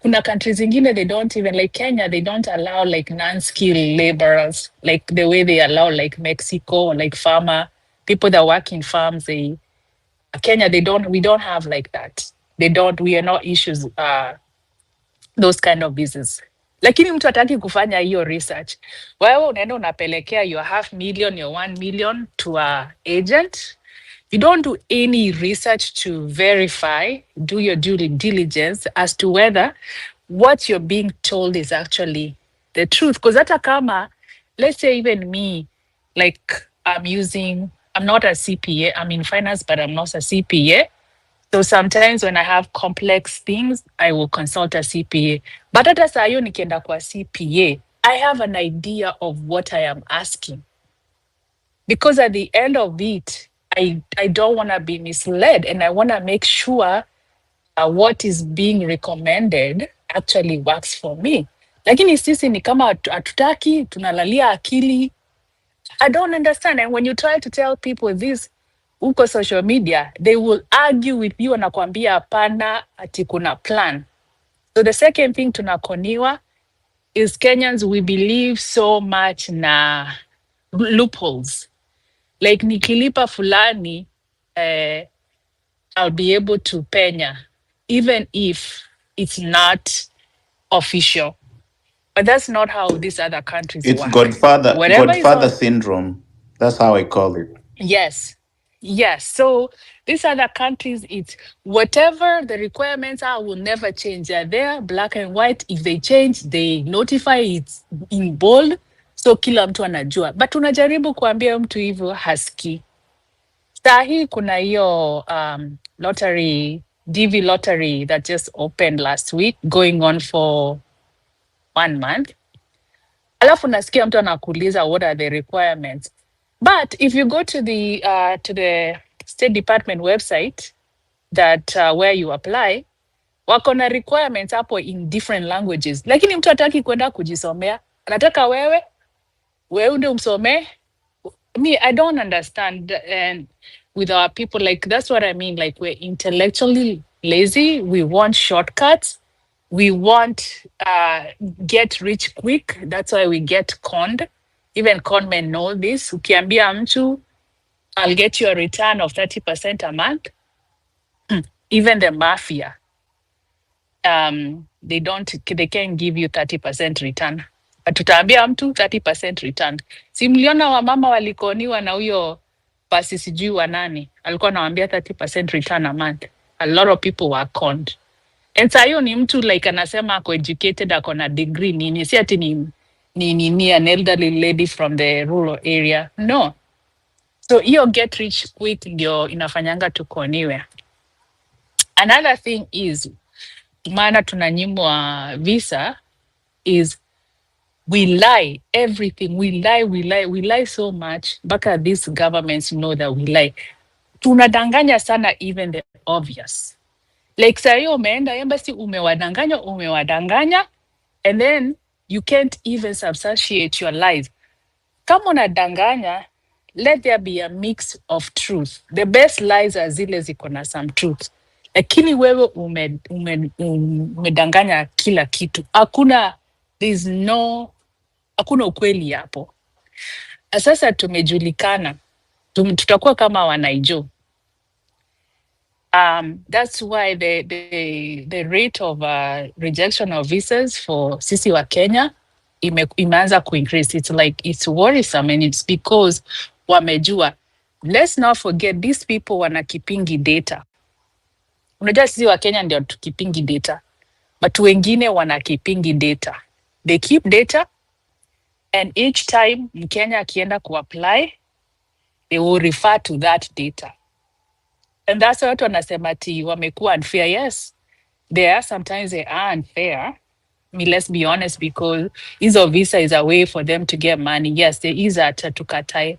Speaker 5: Kuna countries zingine, they don't even, like Kenya, they don't allow like non-skilled laborers, like the way they allow like Mexico, like farmer, people that work in farms. Kenya, we don't have like that. We are not issues those kind of visas. Lakini mtu hataki kufanya hiyo research. Wewe unaenda unapelekea your $500,000, your 1 million to a agent. You don't do any research to verify, do your due diligence as to whether what you're being told is actually the truth. Because hata kama, let's say even me, like I'm not a CPA, I'm in finance, but I'm not a CPA. So sometimes when I have complex things, I will consult a CPA. But hata saa hiyo nikienda kwa CPA, I have an idea of what I am asking. Because at the end of it, I don't want to be misled, and I want to make sure what is being recommended actually works for me. Lakini sisi ni kama hatutaki, tunalalia akili. I don't understand. And when you try to tell people this, uko social media, they will argue with you na kuambia hapana ati kuna plan. So the second thing tunakoniwa is Kenyans, we believe so much na loopholes. Like nikilipa fulani, I'll be able to penya, even if it's not official. But that's not how these other countries
Speaker 4: It's
Speaker 5: work.
Speaker 4: Godfather syndrome. That's how I call it.
Speaker 5: Yes. Yes. So these other countries, it's whatever the requirements are will never change. They're there, black and white. If they change, they notify it in bold. So kila mtu anajua. But unajaribu kuambia mtu hivyo haski. Sahi kuna hiyo lottery, DV lottery that just opened last week, going on for 1 month. Alafu nasikia mtu anakuuliza what are the requirements. But if you go to the State Department website that where you apply, wako na requirements hapo in different languages. Lakini mtu hataki kwenda kujisomea. Anataka wewe ndio umsomee. I don't understand. And with our people, like, that's what I mean. Like, we're intellectually lazy. We want shortcuts. We want get rich quick. That's why we get conned. Even con men know this. Ukiambia mtu, I'll get you a return of 30% a month. Even the mafia, they can't give you 30% return. Tutaambia mtu 30% return. Si mliona wamama walikoniwa na huyo basi sijui wa nani, alikuwa anawaambia 30% return a month. A lot of people were conned. And saa hiyo ni mtu like anasema ako educated, ako na degree nini, si ati ni an elderly lady from the rural area. No. So hiyo get rich quick ndio inafanyanga tukoniwe. Another thing is, maana tunanyimwa visa, is we lie everything. We lie so much. Mpaka these governments know that we lie. Tunadanganya sana even the obvious. Like saa hiyo umeenda embassy, umewadanganya, and then you can't even substantiate your lies. Kama unadanganya, let there be a mix of truth. The best lies are zile ziko na some truth. Lakini wewe umedanganya kila kitu. Hakuna ukweli hapo. Sasa tumejulikana. Tutakuwa kama wanaijo. That's why the rate of rejection of visas for sisi wa Kenya imeanza increase. It's like, it's worrisome, and it's because wamejua. Let's not forget, these people wana kipingi data. Unajua sisi wa Kenya ndio tukipingi data, but wengine wana kipingi data. They keep data, and each time Mkenya akienda kuapply, they will refer to that data. And that's why watu wanasema ati wamekuwa unfair. Yes, there are sometimes they are unfair. I mean, let's be honest, because hizo visa is a way for them to get money. Yes, there is that tukatae,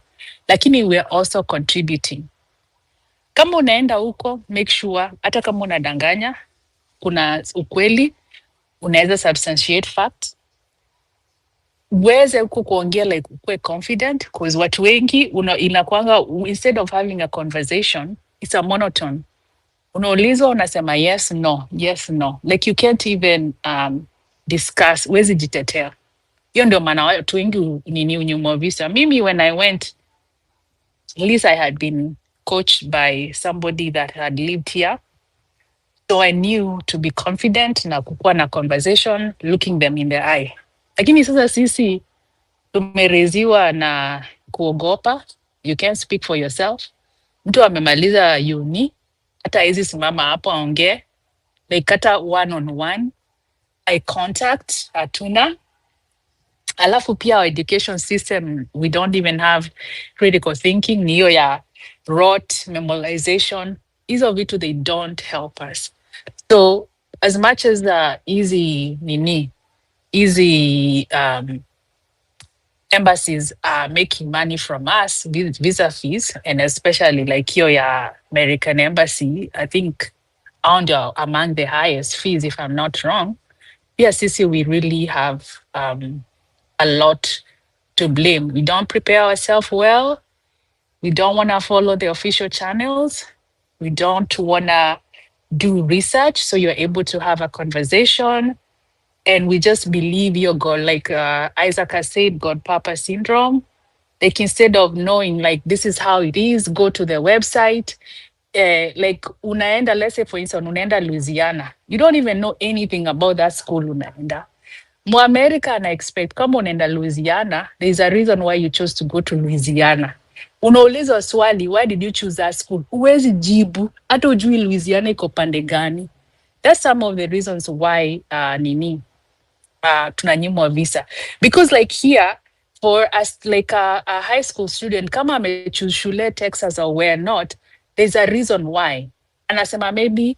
Speaker 5: lakini we are also contributing. Kama unaenda huko, make sure hata kama unadanganya, kuna ukweli, unaweza substantiate facts. Uweze huko kuongea like ukwe confident, because watu wengi inakwanga, instead of having a conversation, it's a monotone. Unaulizwa unasema yes no, yes no, like you can't even discuss, huwezi jitetea. Hiyo ndio maana watu wengi nini unyimwa visa. Mimi when I went, at least I had been coached by somebody that had lived here, so I knew to be confident na kukuwa na conversation, looking them in the eye. Lakini sasa sisi tumereziwa na kuogopa. You can't speak for yourself. Mtu amemaliza uni, hata hizi simama hapo aongee, like hata one on one, eye contact hatuna. Alafu pia our education system, we don't even have critical thinking, ni hiyo ya rote memorization. Hizo vitu, they don't help us. So as much as the easy embassies are making money from us, visa fees, and especially like here, ya American embassy, I think among the highest fees, if I'm not wrong. PSCC, we really have a lot to blame. We don't prepare ourselves well. We don't want to follow the official channels. We don't want to do research, so you're able to have a conversation. And we just believe your God, like Isaac has said, God Papa syndrome. Like instead of knowing, like, this is how it is, go to the website. Like unaenda, let's say for instance, unaenda Louisiana. You don't even know anything about that school unaenda. Mu-America ana expect kama unaenda Louisiana, there's a reason why you chose to go to Louisiana. Unaulizwa swali, why did you choose that school? Huwezi jibu, hata ujui Louisiana iko pande gani. That's some of the reasons why tunanyimwa visa. Because like here, for us, like a high school student, kama amechoose shule Texas or where not, there's a reason why. Anasema maybe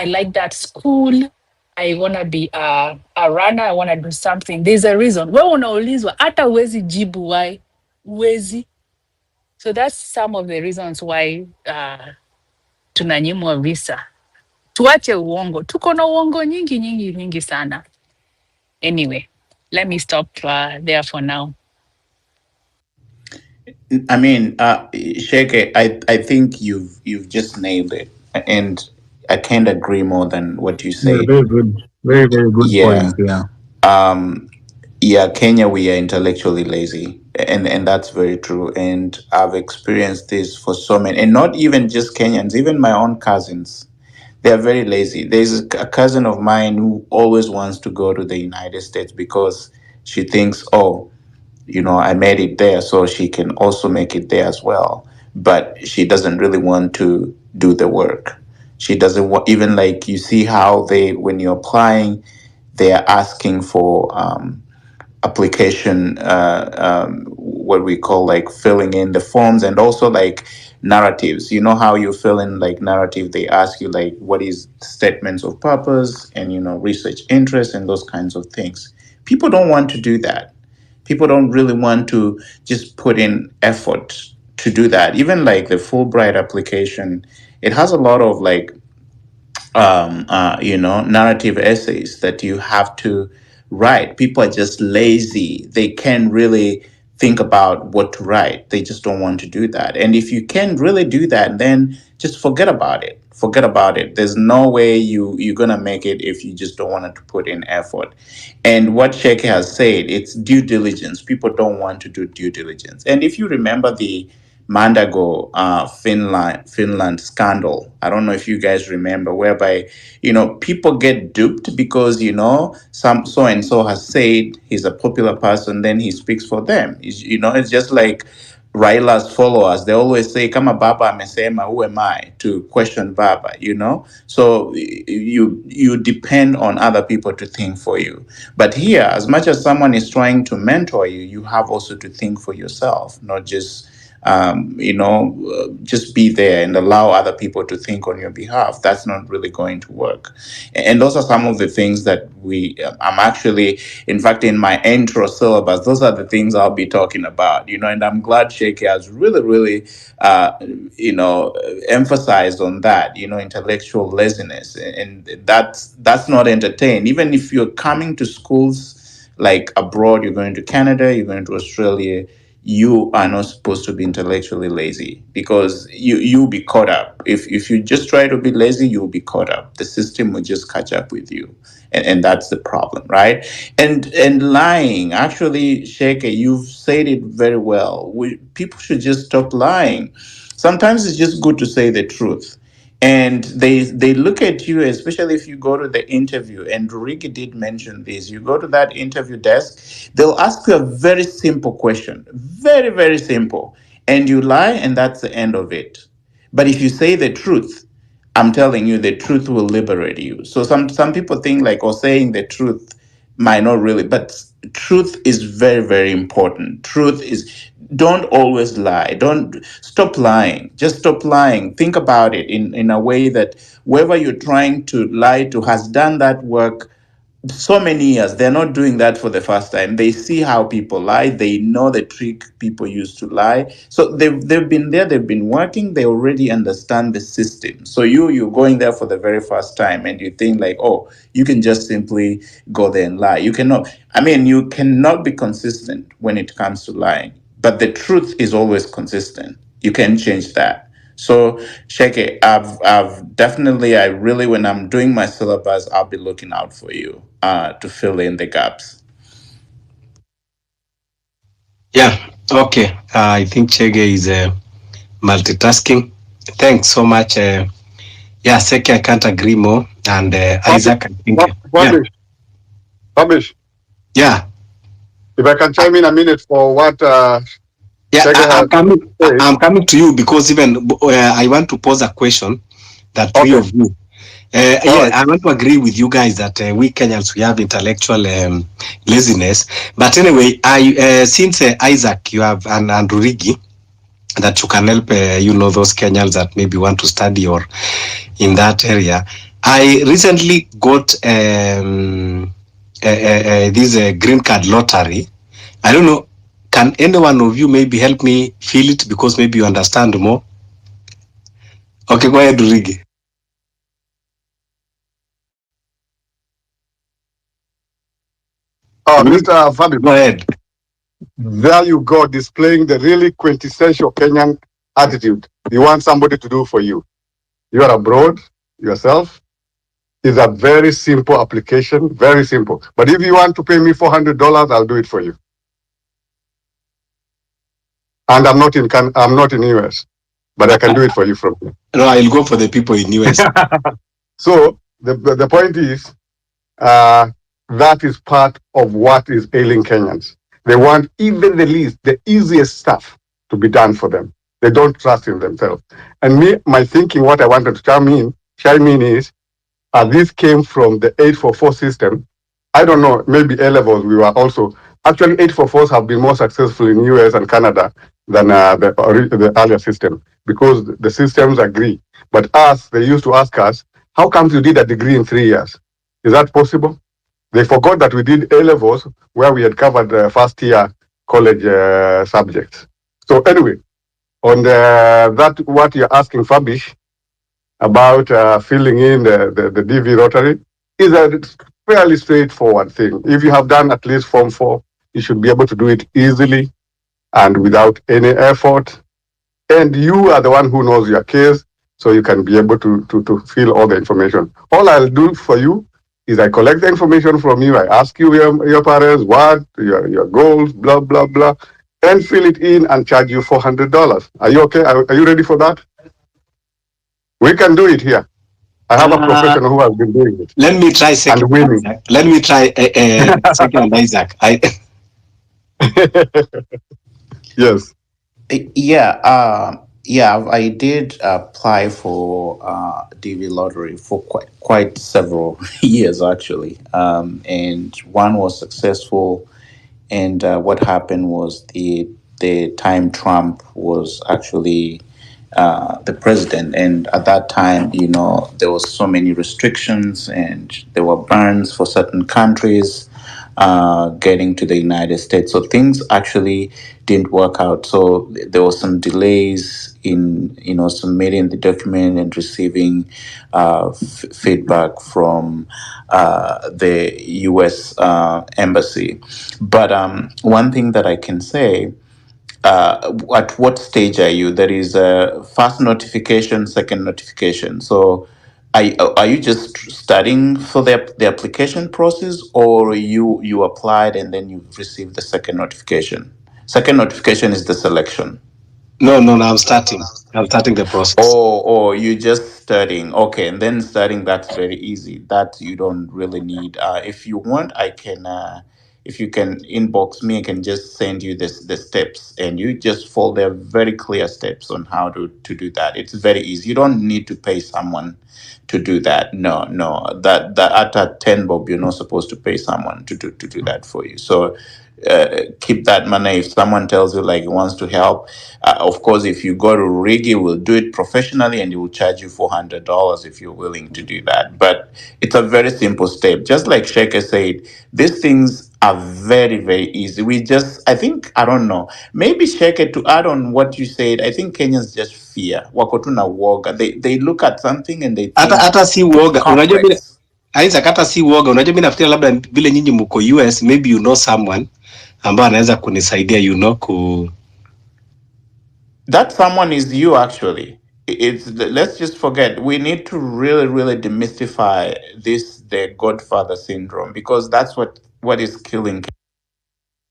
Speaker 5: I like that school, I want to be a runner, I want to do something. There's a reason. Wewe unaulizwa, hata uwezi jibu why. Uwezi. So that's some of the reasons why tunanyimwa visa. Tuache uongo. Tuko na uongo nyingi sana. Anyway, let me stop there for now.
Speaker 4: I mean, Sheke, I think you've just nailed it, and I can't agree more than what you say.
Speaker 2: Yeah, very good, very good point.
Speaker 4: Yeah, Kenya, we are intellectually lazy, and that's very true. And I've experienced this for so many, and not even just Kenyans, even my own cousins. They are very lazy. There's a cousin of mine who always wants to go to the United States because she thinks, oh, I made it there, so she can also make it there as well. But she doesn't really want to do the work. She doesn't want, even like you see how when you're applying, they are asking for application, what we call like filling in the forms, and also like narratives. You know how you fill in like narrative, they ask you like what is statements of purpose and research interest and those kinds of things. People don't want to do that. People don't really want to just put in effort to do that. Even like the Fulbright application, it has a lot of like narrative essays that you have to write. People are just lazy. They can't really think about what to write. They just don't want to do that. And if you can't really do that, then just forget about it. Forget about it. There's no way you're gonna make it if you just don't want to put in effort. And what Sheke has said, it's due diligence. People don't want to do due diligence. And if you remember the Mandago Finland scandal. I don't know if you guys remember, whereby people get duped because some so and so has said he's a popular person, then he speaks for them. It's just like Raila's followers. They always say, "Kama Baba amesema, who am I to question Baba?" So you depend on other people to think for you. But here, as much as someone is trying to mentor you, you have also to think for yourself, not just just be there and allow other people to think on your behalf. That's not really going to work. And those are some of the things that I'm actually, in fact, in my intro syllabus, those are the things I'll be talking about, and I'm glad Sheikh has really, really, emphasized on that, intellectual laziness. And that's not entertained. Even if you're coming to schools like abroad, you're going to Canada, you're going to Australia, you are not supposed to be intellectually lazy, because you'll be caught up. If you just try to be lazy, you'll be caught up. The system will just catch up with you. And that's the problem, right? And lying, actually, Sheikh, you've said it very well. People should just stop lying. Sometimes it's just good to say the truth. And they look at you, especially if you go to the interview, and Ruriki did mention this. You go to that interview desk, they'll ask you a very simple question, very, very simple, and you lie, and that's the end of it. But if you say the truth, I'm telling you, the truth will liberate you. So some people think like, or saying the truth might not really, but truth is very, very important. Truth is, don't always lie. Don't stop lying. Just stop lying. Think about it in a way that whoever you're trying to lie to has done that work so many years. They're not doing that for the first time. They see how people lie. They know the trick people use to lie. So they've been there. They've been working. They already understand the system. So you're going there for the very first time, and you think like, oh, you can just simply go there and lie. You cannot. I mean, you cannot be consistent when it comes to lying. But the truth is always consistent. You can change that. So, Sheke, I've definitely, I really, when I'm doing my syllabus, I'll be looking out for you to fill in the gaps.
Speaker 6: Yeah, okay. I think Chege is multitasking. Thanks so much. Yeah, Seki, I can't agree more. And Isaac, I think.
Speaker 1: Publish.
Speaker 6: Yeah.
Speaker 1: If I can chime in a minute for what
Speaker 6: I'm coming to you, because even I want to pose a question that three of you. Yeah, I want to agree with you guys that we Kenyans, we have intellectual laziness. But anyway, since Isaac, you have and Rurigi, that you can help, those Kenyans that maybe want to study or in that area. I recently got this green card lottery. I don't know. Can any one of you maybe help me fill it, because maybe you understand more? Okay, go ahead, Rurigi.
Speaker 1: Mr. Fabi,
Speaker 6: go ahead.
Speaker 1: There you go, displaying the really quintessential Kenyan attitude. You want somebody to do for you. You are abroad yourself. It's a very simple application, very simple. But if you want to pay me $400, I'll do it for you. And I'm not in US, but I can do it for you from here.
Speaker 6: No, I'll go for the people in US.
Speaker 1: So the point is, that is part of what is ailing Kenyans. They want even the least, the easiest stuff to be done for them. They don't trust in themselves. And my thinking, what I wanted to chime in is, this came from the 844 system. I don't know, maybe A-levels we were also. Actually, 844s have been more successful in US and Canada than the earlier system, because the systems agree. But they used to ask us, how come you did a degree in 3 years? Is that possible? They forgot that we did A-levels where we had covered the first year college subjects. So anyway, on that, what you're asking, Fabish, about filling in the DV rotary is a fairly straightforward thing. If you have done at least Form 4, you should be able to do it easily and without any effort. And you are the one who knows your case, so you can be able to fill all the information. All I'll do for you is I collect the information from you. I ask you your parents, what, your goals, blah, blah, blah. then fill it in and charge you $400. Are you okay? Are you ready for that? We can do it here. I have a professional who has been doing it.
Speaker 6: Let me try second.
Speaker 1: And winning.
Speaker 6: Let me try second, Isaac.
Speaker 1: Yes.
Speaker 4: Yeah, I did apply for DV lottery for quite several years actually, and one was successful. And what happened was the time Trump was actually the president, and at that time, there was so many restrictions, and there were bans for certain countries getting to the United States. So things actually didn't work out. So there was some delays in submitting the document and receiving feedback from the U.S. Embassy. But one thing that I can say, at what stage are you? There is a first notification, second notification. So are you just studying for the application process, or you applied and then you received the second notification? Second notification is the selection.
Speaker 6: No, I'm starting. I'm starting the process.
Speaker 4: Oh, you just studying. Okay, and then studying, that's very easy. That you don't really need. If you want, I can. If you can inbox me, I can just send you the steps, and you just follow the very clear steps on how to do that. It's very easy. You don't need to pay someone to do that. No, that at a 10 bob, you're not supposed to pay someone to do that for you. So keep that money. If someone tells you like he wants to help, of course, if you go to Rigi, we'll do it professionally, and he will charge you $400 if you're willing to do that. But it's a very simple step. Just like Sheikha said, these things are very, very easy. I think, I don't know, maybe Sheikha, to add on what you said, I think Kenyans just fear. Wakotuna woga. They look at something and they think
Speaker 6: hata si woga. Unajua mimi
Speaker 4: corporates.
Speaker 6: Isaac, hata si woga. Unajua mimi nafikiria labda vile nyinyi mko US, maybe you know someone ambaye anaweza kunisaidia
Speaker 4: That someone is you, actually. Let's just forget. We need to really, really demystify the Godfather syndrome, because that's what is killing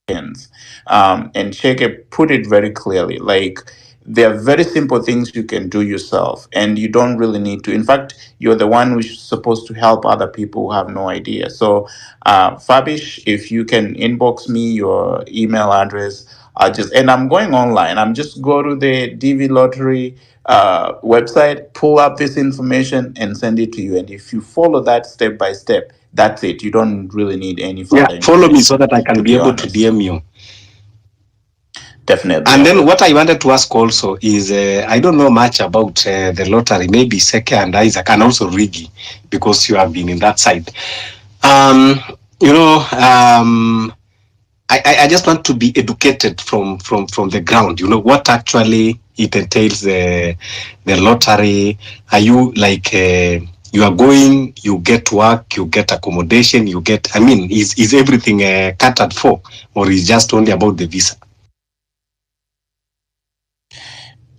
Speaker 4: Kenyans. And Sheke put it very clearly. Like, there are very simple things you can do yourself, and you don't really need to. In fact, you're the one who's supposed to help other people who have no idea. So, Fabish, if you can inbox me your email address, and I'm going online. I'm just go to the DV Lottery website, pull up this information, and send it to you. And if you follow that step by step, that's it. You don't really need any further information.
Speaker 6: Follow me so that I can be able to DM you.
Speaker 4: Definitely.
Speaker 6: And then what I wanted to ask also is, I don't know much about the lottery, maybe Seke and Isaac, and also Rigi, because you have been in that side. I just want to be educated from the ground. What actually it entails, the lottery. Are you like you are going, you get work, you get accommodation, is everything catered for, or is just only about the visa?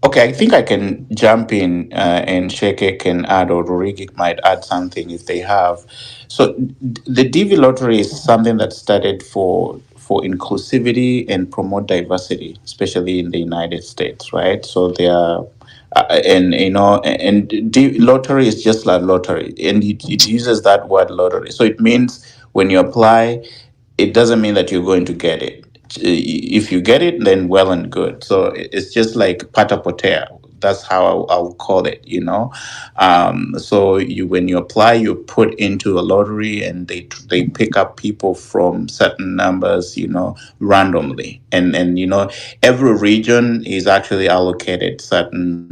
Speaker 4: Okay, I think I can jump in, and Sheke can add, or Rurigi might add something if they have. So the DV lottery is something that started for inclusivity and promote diversity, especially in the United States, right? So they are, lottery is just like lottery, and it uses that word lottery. So it means when you apply, it doesn't mean that you're going to get it. If you get it, then well and good. So it's just like pata potea. That's how I'll call it. So when you apply, you put into a lottery, and they pick up people from certain numbers, randomly, and every region is actually allocated certain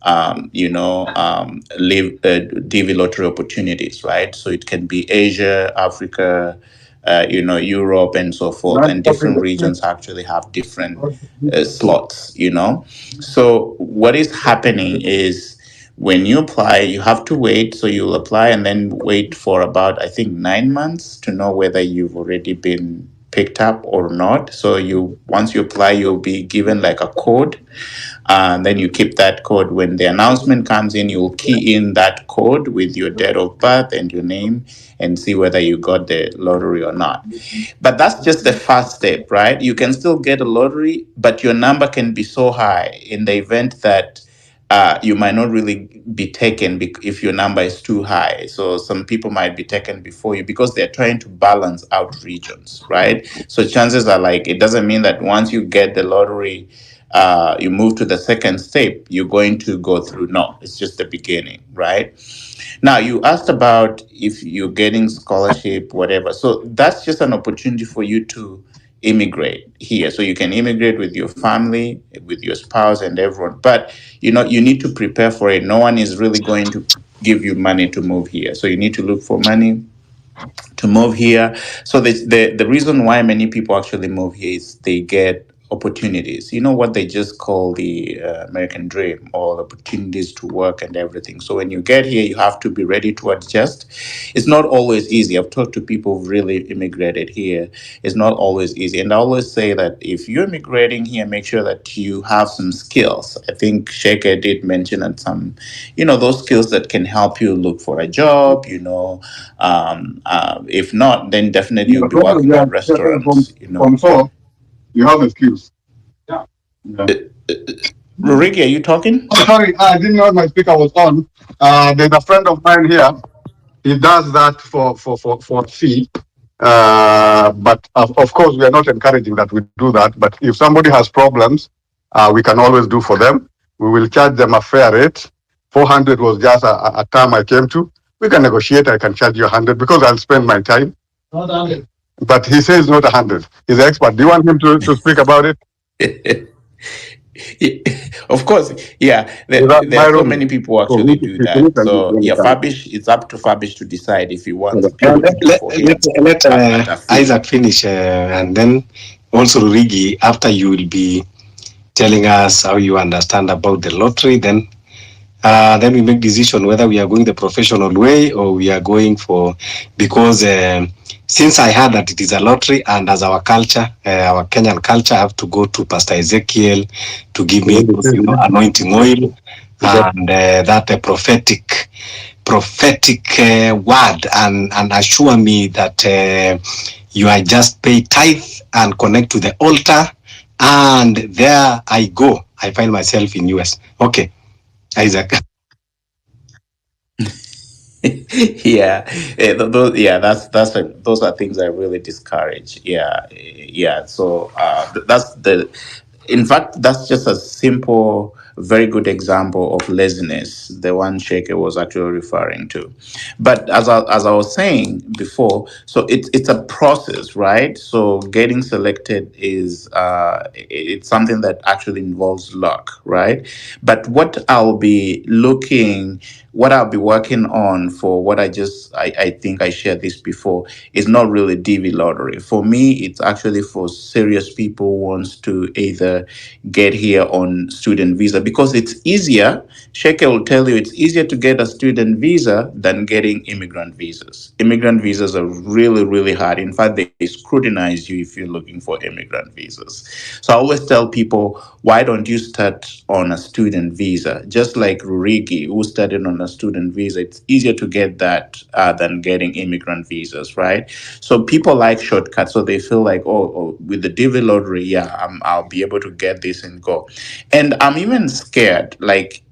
Speaker 4: DV lottery opportunities, right? So it can be Asia, Africa, Europe, and so forth. And different regions actually have different slots. So what is happening is, when you apply, you have to wait. So you'll apply and then wait for about, I think, 9 months to know whether you've already been picked up or not. So once you apply, you'll be given like a code, and then you keep that code. When the announcement comes in, you'll key in that code with your date of birth and your name and see whether you got the lottery or not. But that's just the first step, right? You can still get a lottery, but your number can be so high in the event that you might not really be taken if your number is too high. So some people might be taken before you because they're trying to balance out regions, right? So chances are like it doesn't mean that once you get the lottery, you move to the second step, you're going to go through. No, it's just the beginning, right? Now, you asked about if you're getting scholarship, whatever. So that's just an opportunity for you to immigrate here. So you can immigrate with your family, with your spouse, and everyone. But you need to prepare for it. No one is really going to give you money to move here. So you need to look for money to move here. So the reason why many people actually move here is they get opportunities. You know what they just call the American dream, or opportunities to work and everything. So when you get here, you have to be ready to adjust. It's not always easy. I've talked to people who've really immigrated here. It's not always easy. And I always say that if you're immigrating here, make sure that you have some skills. I think Shaker did mention that some, those skills that can help you look for a job, if not, then definitely you'll be working in restaurants.
Speaker 1: You have excuse.
Speaker 4: Ruriki, are you talking?
Speaker 1: Oh, sorry, I didn't know my speaker was on. There's a friend of mine here. He does that for fee. But of course, we are not encouraging that we do that. But if somebody has problems, we can always do for them. We will charge them a fair rate. 400 was just a term I came to. We can negotiate. I can charge you 100 because I'll spend my time. Not 100. But he says not 100. He's an expert. Do you want him to speak about it?
Speaker 4: Of course, yeah. There are so many people who actually do that. So yeah, Fabish, it's up to Fabish to decide if he wants people to do for him.
Speaker 6: Let Isaac finish, and then also Rigi, after you will be telling us how you understand about the lottery, then we make decision whether we are going the professional way or we are going for, because since I heard that it is a lottery, and as our culture, our Kenyan culture, I have to go to Pastor Ezekiel to give me anointing oil and that prophetic word and assure me that you are just pay tithe and connect to the altar, and there I go. I find myself in US. Okay, Isaac.
Speaker 4: Those are things I really discourage. So in fact, that's just a simple, very good example of laziness, the one Shaker was actually referring to. But as I was saying before, so it's a process, right? So getting selected is it's something that actually involves luck, right? But what I'll be working on for what I think I shared this before is not really DV lottery. For me, it's actually for serious people who wants to either get here on student visa, because it's easier. Sheke will tell you it's easier to get a student visa than getting immigrant visas. Immigrant visas are really, really hard. In fact, they scrutinize you if you're looking for immigrant visas. So I always tell people, why don't you start on a student visa? Just like Rurigi, who started on a student visa, it's easier to get that than getting immigrant visas, right? So people like shortcuts, so they feel like, oh with the DV lottery, I'll be able to get this and go. And I'm even scared, like,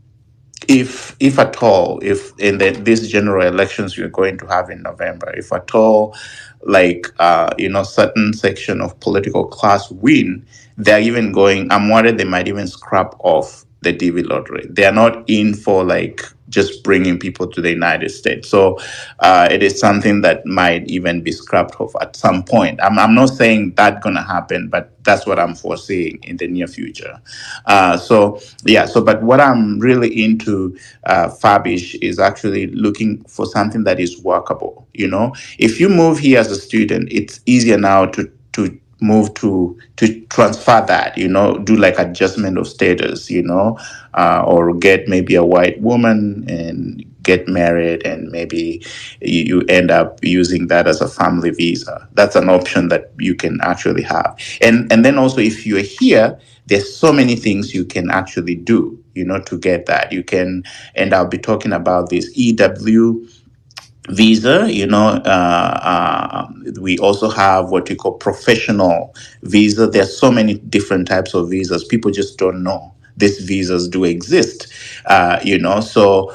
Speaker 4: if at all, if in these general elections we're going to have in November, if at all, like certain section of political class win, they're even going, I'm worried they might even scrap off the DV lottery. They are not in for like just bringing people to the United States. So it is something that might even be scrapped off at some point. I'm not saying that's going to happen, but that's what I'm foreseeing in the near future. But what I'm really into, Fabish, is actually looking for something that is workable. If you move here as a student, it's easier now to move to transfer that, do like adjustment of status, or get maybe a white woman and get married and maybe you end up using that as a family visa. That's an option that you can actually have. And then also, if you're here, there's so many things you can actually do, to get that. You can, and I'll be talking about this EW visa. We also have what we call professional visa. There's so many different types of visas. People just don't know these visas do exist. So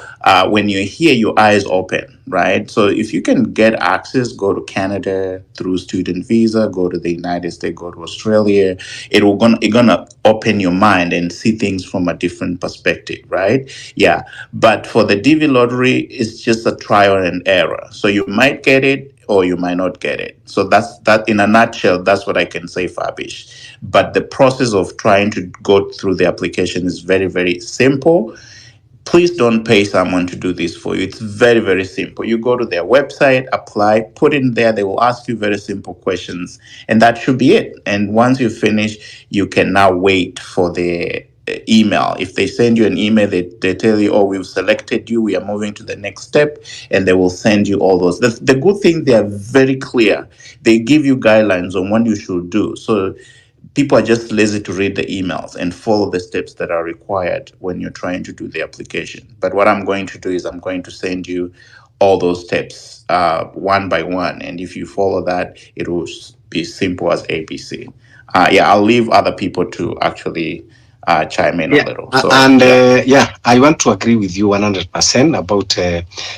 Speaker 4: when you're here, your eyes open, right? So if you can get access, go to Canada through student visa, go to the United States, go to Australia. It's gonna open your mind and see things from a different perspective, right? Yeah. But for the DV lottery, it's just a trial and error. So you might get it or you might not get it. So that's that in a nutshell. That's what I can say, Fabish. But the process of trying to go through the application is very, very simple. Please don't pay someone to do this for you. It's very, very simple. You go to their website, apply, put in there. They will ask you very simple questions, and that should be it. And once you finish, you can now wait for the email. If they send you an email, they tell you, oh, we've selected you, we are moving to the next step, and they will send you all those. The good thing, they are very clear. They give you guidelines on what you should do. So people are just lazy to read the emails and follow the steps that are required when you're trying to do the application. But what I'm going to do is I'm going to send you all those steps one by one. And if you follow that, it will be simple as ABC. I'll leave other people to actually chime in a little. So,
Speaker 6: I want to agree with you 100% about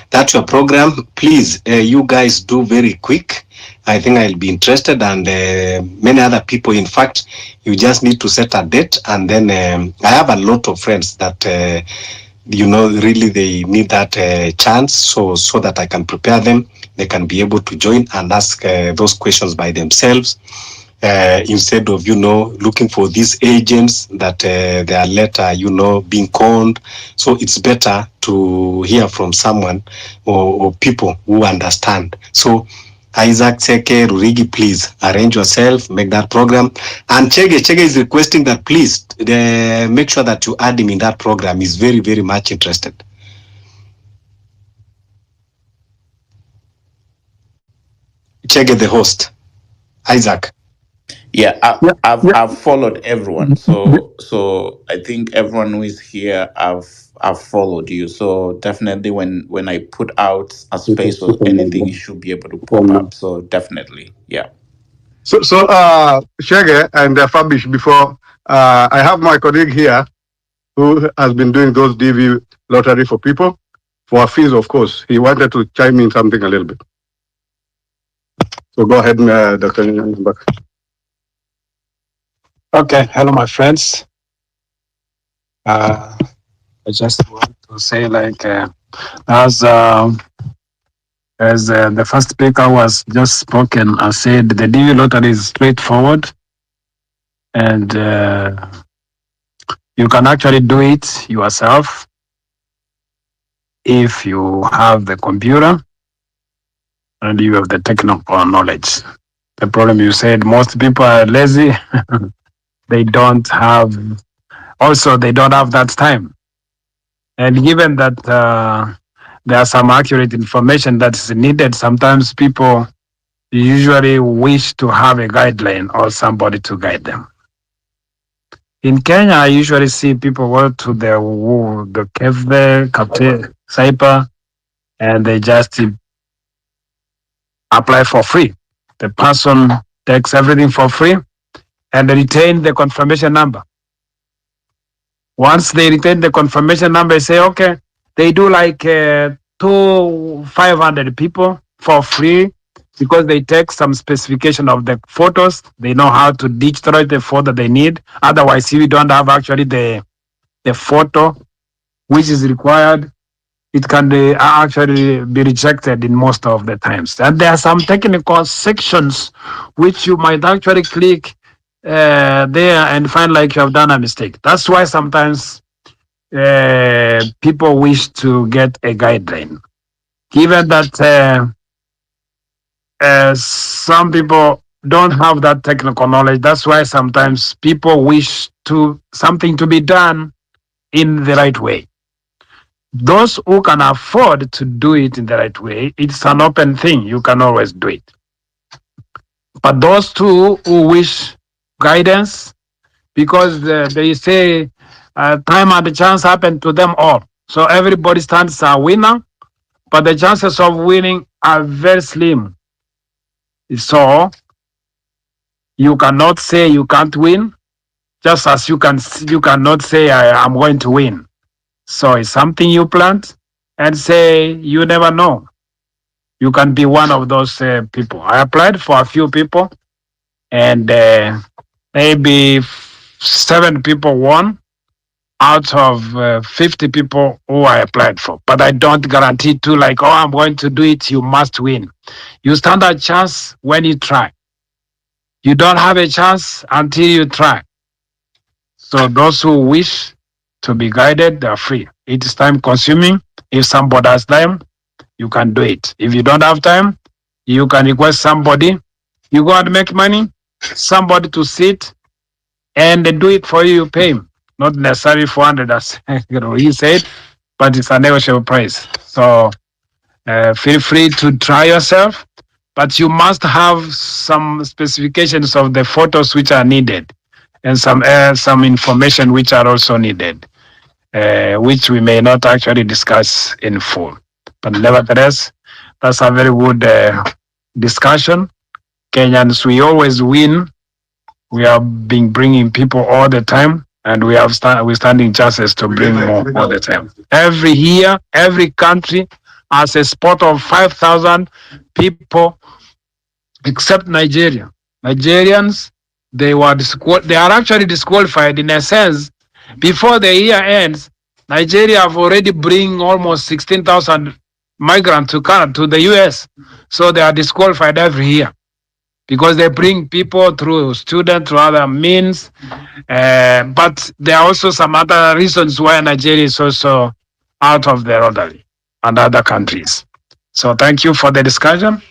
Speaker 6: that your program. Please, you guys do very quick. I think I'll be interested, and many other people. In fact, you just need to set a date, and then I have a lot of friends that really they need that chance, so that I can prepare them. They can be able to join and ask those questions by themselves. Instead of looking for these agents that they are later being conned. So it's better to hear from someone or people who understand. So Isaac, Seke, Rurigi, please arrange yourself, make that program. And Chege is requesting that please make sure that you add him in that program. He's very, very much interested. Chege, the host. Isaac.
Speaker 4: I've followed everyone. So I think everyone who is here, I've followed you. So definitely when I put out a space or anything, you should be able to pop up. So definitely, yeah.
Speaker 1: So Shege and Fabish, before I have my colleague here who has been doing those DV lottery for people for fees, of course. He wanted to chime in something a little bit. So go ahead, Dr. Nyambaka.
Speaker 7: Okay, hello, my friends. I just want to say, as the first speaker was just spoken, I said the DV lottery is straightforward, and you can actually do it yourself if you have the computer and you have the technical knowledge. The problem, you said most people are lazy. They don't have that time. And given that there are some accurate information that's needed, sometimes people usually wish to have a guideline or somebody to guide them. In Kenya, I usually see people go to the cafe, Saipa, and they just apply for free. The person takes everything for free and retain the confirmation number. Once they retain the confirmation number, say, okay, they do 500 people for free because they take some specification of the photos. They know how to digitize the photo they need. Otherwise, if you don't have actually the photo which is required, it can actually be rejected in most of the times. And there are some technical sections which you might actually click there and find like you have done a mistake. That's why sometimes people wish to get a guideline. Given that some people don't have that technical knowledge, that's why sometimes people wish to something to be done in the right way. those who can afford to do it in the right way, it's an open thing. You can always do it. But those two who wish guidance, because they say time and the chance happen to them all. So everybody stands a winner, but the chances of winning are very slim. So you cannot say you can't win, just as you cannot say I'm going to win. So it's something you plant and say you never know. You can be one of those people. I applied for a few people, and maybe 7 people won out of 50 people who I applied for. But I don't guarantee to like, oh, I'm going to do it. You must win. You stand a chance when you try. You don't have a chance until you try. So those who wish to be guided, they're free. It is time consuming. If somebody has time, you can do it. If you don't have time, you can request somebody. You go and make money, somebody to sit and they do it for you, you pay him. Not necessarily 400 as he said, but it's a negotiable price. So feel free to try yourself, but you must have some specifications of the photos which are needed and some information which are also needed, which we may not actually discuss in full. But nevertheless, that's a very good discussion. Kenyans, we always win. We have been bringing people all the time, and we're standing chances to bring more all the time. Every year, every country has a spot of 5,000 people, except Nigeria. Nigerians, they are actually disqualified in a sense. Before the year ends, Nigeria have already bring almost 16,000 migrants to Canada, to the US. So they are disqualified every year because they bring people through students, through other means. But there are also some other reasons why Nigeria is also out of the orderly and other countries. So thank you for the discussion.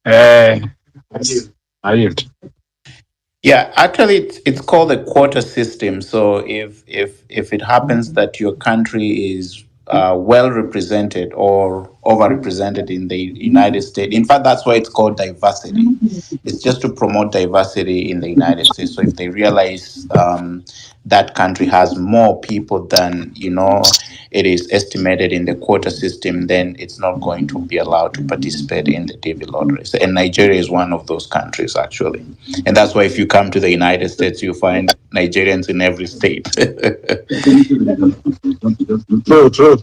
Speaker 7: I yield.
Speaker 4: Yeah, actually, it's called a quota system. So if it happens that your country is well represented or overrepresented in the United States, in fact, that's why it's called diversity. It's just to promote diversity in the United States. So if they realize that country has more people than it is estimated in the quota system, then it's not going to be allowed to participate in the DV lotteries. And Nigeria is one of those countries, actually. And that's why if you come to the United States, you find Nigerians in every state.
Speaker 1: True.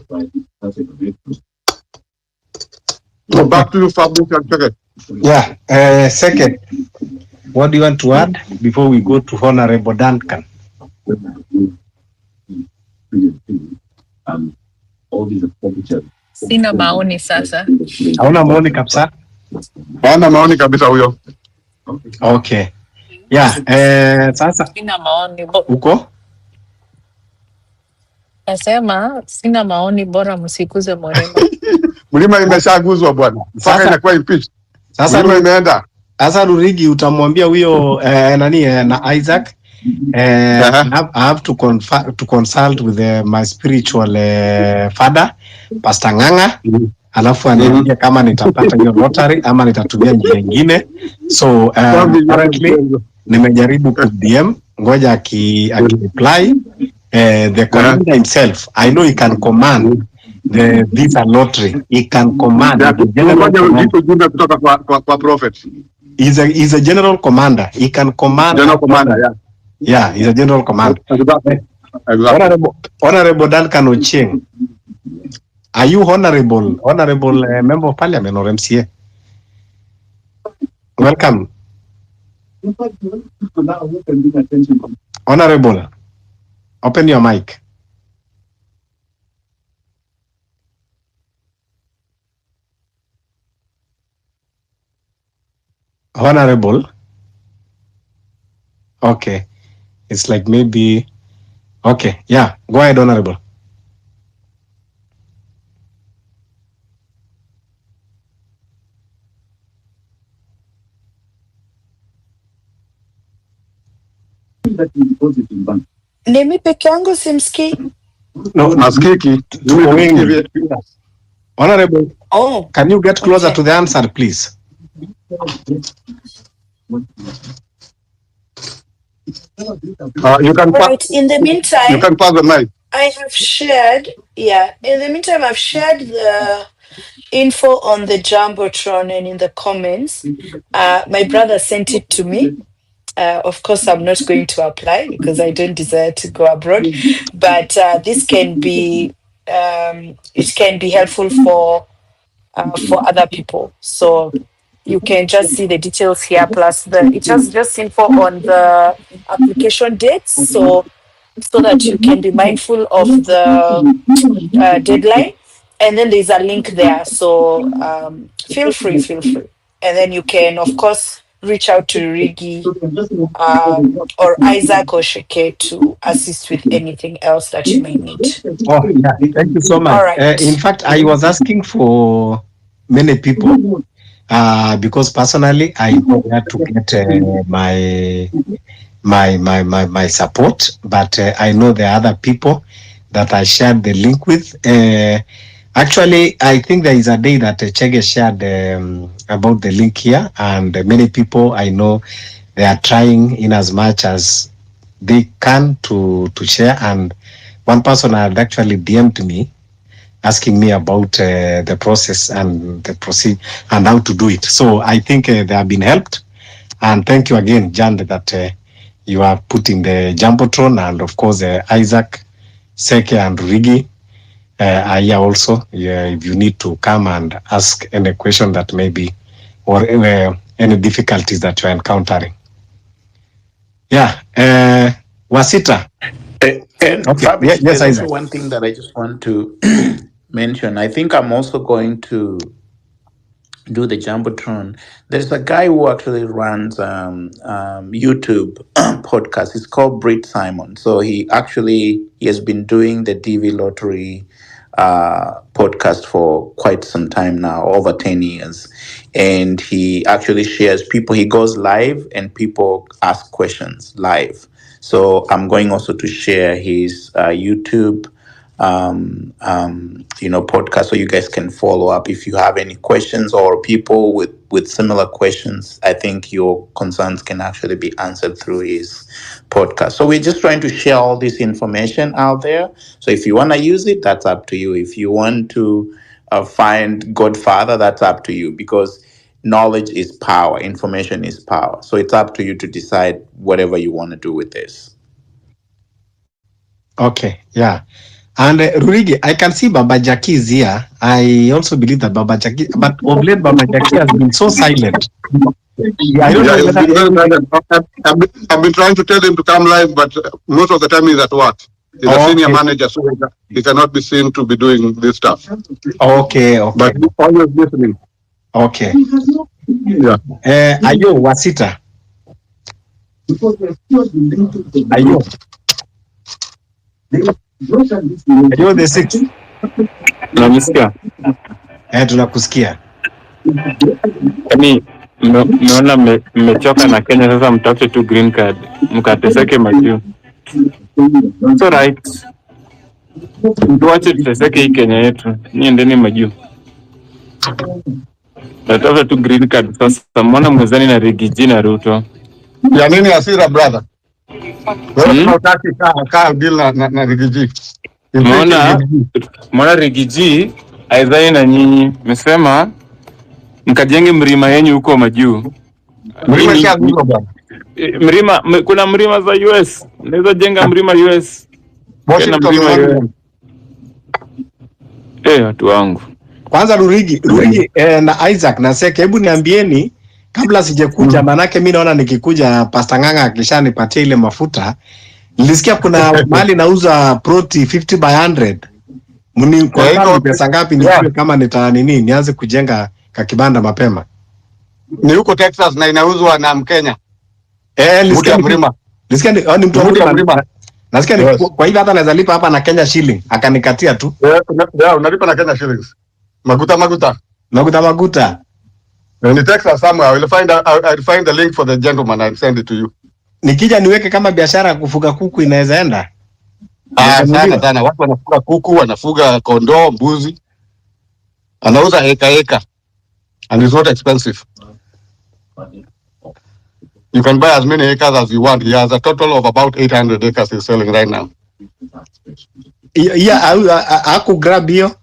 Speaker 1: So back to you, Fabrice.
Speaker 6: Yeah, second, what do you want to add before we go to Honorable Duncan?
Speaker 5: Sina maoni sasa.
Speaker 6: Hauna maoni kabisa?
Speaker 1: Hana maoni kabisa huyo.
Speaker 6: Okay. Yeah, sasa
Speaker 5: Sina maoni.
Speaker 6: uko?
Speaker 5: Nasema sina maoni, bora msikuze Mrema.
Speaker 1: Mlima imeshaguzwa bwana. Sasa inakuwa impeach. Sasa mlima imeenda.
Speaker 6: Sasa Rurigi utamwambia huyo na Isaac I have to consult with my spiritual father Pastor Nganga, alafu aniambia kama nitapata hiyo lottery ama nitatumia njia nyingine. So currently nimejaribu ku DM, ngoja reply the commander himself. I know he can command the visa lottery. He can command. He's a general commander. He can command.
Speaker 1: General commander, yeah.
Speaker 6: Yeah, he's a general commander.
Speaker 1: Exactly.
Speaker 6: Honorable Duncan Ochieng. Are you honorable member of parliament or MCA? Welcome. Honorable, open your mic. Honorable. Okay. It's like maybe. Okay. Yeah. Go ahead, Honorable.
Speaker 3: Nimi peke yangu simsikii.
Speaker 6: No,
Speaker 1: Nasikiki.
Speaker 6: Honorable,
Speaker 3: Oh,
Speaker 6: can you get closer
Speaker 3: okay.
Speaker 6: to the answer, please?
Speaker 1: You can
Speaker 3: All right. In the
Speaker 1: you
Speaker 3: meantime,
Speaker 1: can pass the mic.
Speaker 3: I have shared, yeah, in the meantime, I've shared the info on the Jumbotron and in the comments. My brother sent it to me. Of course, I'm not going to apply because I don't desire to go abroad, but this can be, it can be helpful for other people. So you can just see the details here, plus it has just info on the application dates. So that you can be mindful of the deadline, and then there's a link there, so feel free, and then you can of course reach out to Rigi or Isaac or Sheke to assist with anything else that you may need.
Speaker 6: Oh, yeah. Thank you so much.
Speaker 3: All right.
Speaker 6: In fact, I was asking for many people because personally, I had to get my support, but I know there are other people that I shared the link with. Actually, I think there is a day that Chege shared about the link here, and many people I know they are trying in as much as they can to share. And one person had actually DM'd me asking me about the process and the proceed and how to do it. So I think they have been helped. And thank you again, Jan, that you are putting the Jumbotron, and of course Isaac, Seke, and Rigi are here also. If you need to come and ask any question that may be, or any difficulties that you are encountering. Yeah, Wasita.
Speaker 4: And
Speaker 6: Okay.
Speaker 4: Fabrice,
Speaker 6: Yes,
Speaker 4: there's
Speaker 6: Isaac.
Speaker 4: also one thing that I just want to mention. I think I'm also going to do the Jumbotron. There's a guy who actually runs YouTube podcast. It's called Brit Simon. So he has been doing the DV Lottery podcast for quite some time now, over 10 years. And he actually shares people. He goes live and people ask questions live. So I'm going also to share his YouTube podcast, so you guys can follow up if you have any questions, or people with similar questions. I think your concerns can actually be answered through his podcast. So we're just trying to share all this information out there. So if you want to use it, that's up to you. If you want to find Godfather, that's up to you, because knowledge is power, information is power. So it's up to you to decide whatever you want to do with this.
Speaker 6: Okay, yeah. And Rurigi, I can see Baba Jackie is here. I also believe that Baba Jackie, but of late Baba Jackie has been so silent. I don't know whether
Speaker 1: I've been trying to tell him to come live, but most of the time he's at work. He's a senior manager, so he cannot be seen to be doing this stuff.
Speaker 6: Okay.
Speaker 1: But he's always listening.
Speaker 6: Okay.
Speaker 1: Yeah.
Speaker 6: Ayo Wasita. Ayo. Ayo the six.
Speaker 8: Unanisikia?
Speaker 6: Tunakusikia.
Speaker 8: Yaani mmeona mmechoka na Kenya, sasa mtafute tu green card mkateseke majuu. So right. Tuache tuteseke hii Kenya yetu. Niendeni majuu. Nataka tu green card sasa. Mbona mwezani na Rigiji na Ruto?
Speaker 1: Ya nini hasira brother? Wewe unataka kaa deal na Rigiji.
Speaker 8: Mbona Rigiji aidhani na nyinyi mmesema mkajenge mlima yenyu huko majuu. Mlima kuna mlima za US. Unaweza jenga mlima US. Watu wangu.
Speaker 6: Kwanza Rurigi na Isaac na Seke, hebu niambieni kabla sijakuja, manake mimi naona nikikuja Pastor Nganga akishanipatia ile mafuta, nilisikia kuna mahali nauza proti 50 by 100. Mni kwa pesa ngapi nijue kama nianze kujenga kakibanda mapema?
Speaker 1: Ni huko Texas na inauzwa na Mkenya.
Speaker 6: Nilisikia ni mtu wa mlima. Nasikia ni kwa hivyo hata naweza lipa hapa na Kenya shilling, akanikatia tu.
Speaker 1: Unalipa na Kenya shillings. Maguta. In Texas somewhere, I'll find the link for the gentleman and send it to you.
Speaker 6: Nikija niweke kama biashara kufuga kuku inaweza enda?
Speaker 1: Sana watu wanafuga kuku, wanafuga kondoo, mbuzi. Anauza eka and it's not expensive. You can buy as many acres as you want. He has a total of about 800 acres he's selling right now.
Speaker 6: Aku grab hiyo.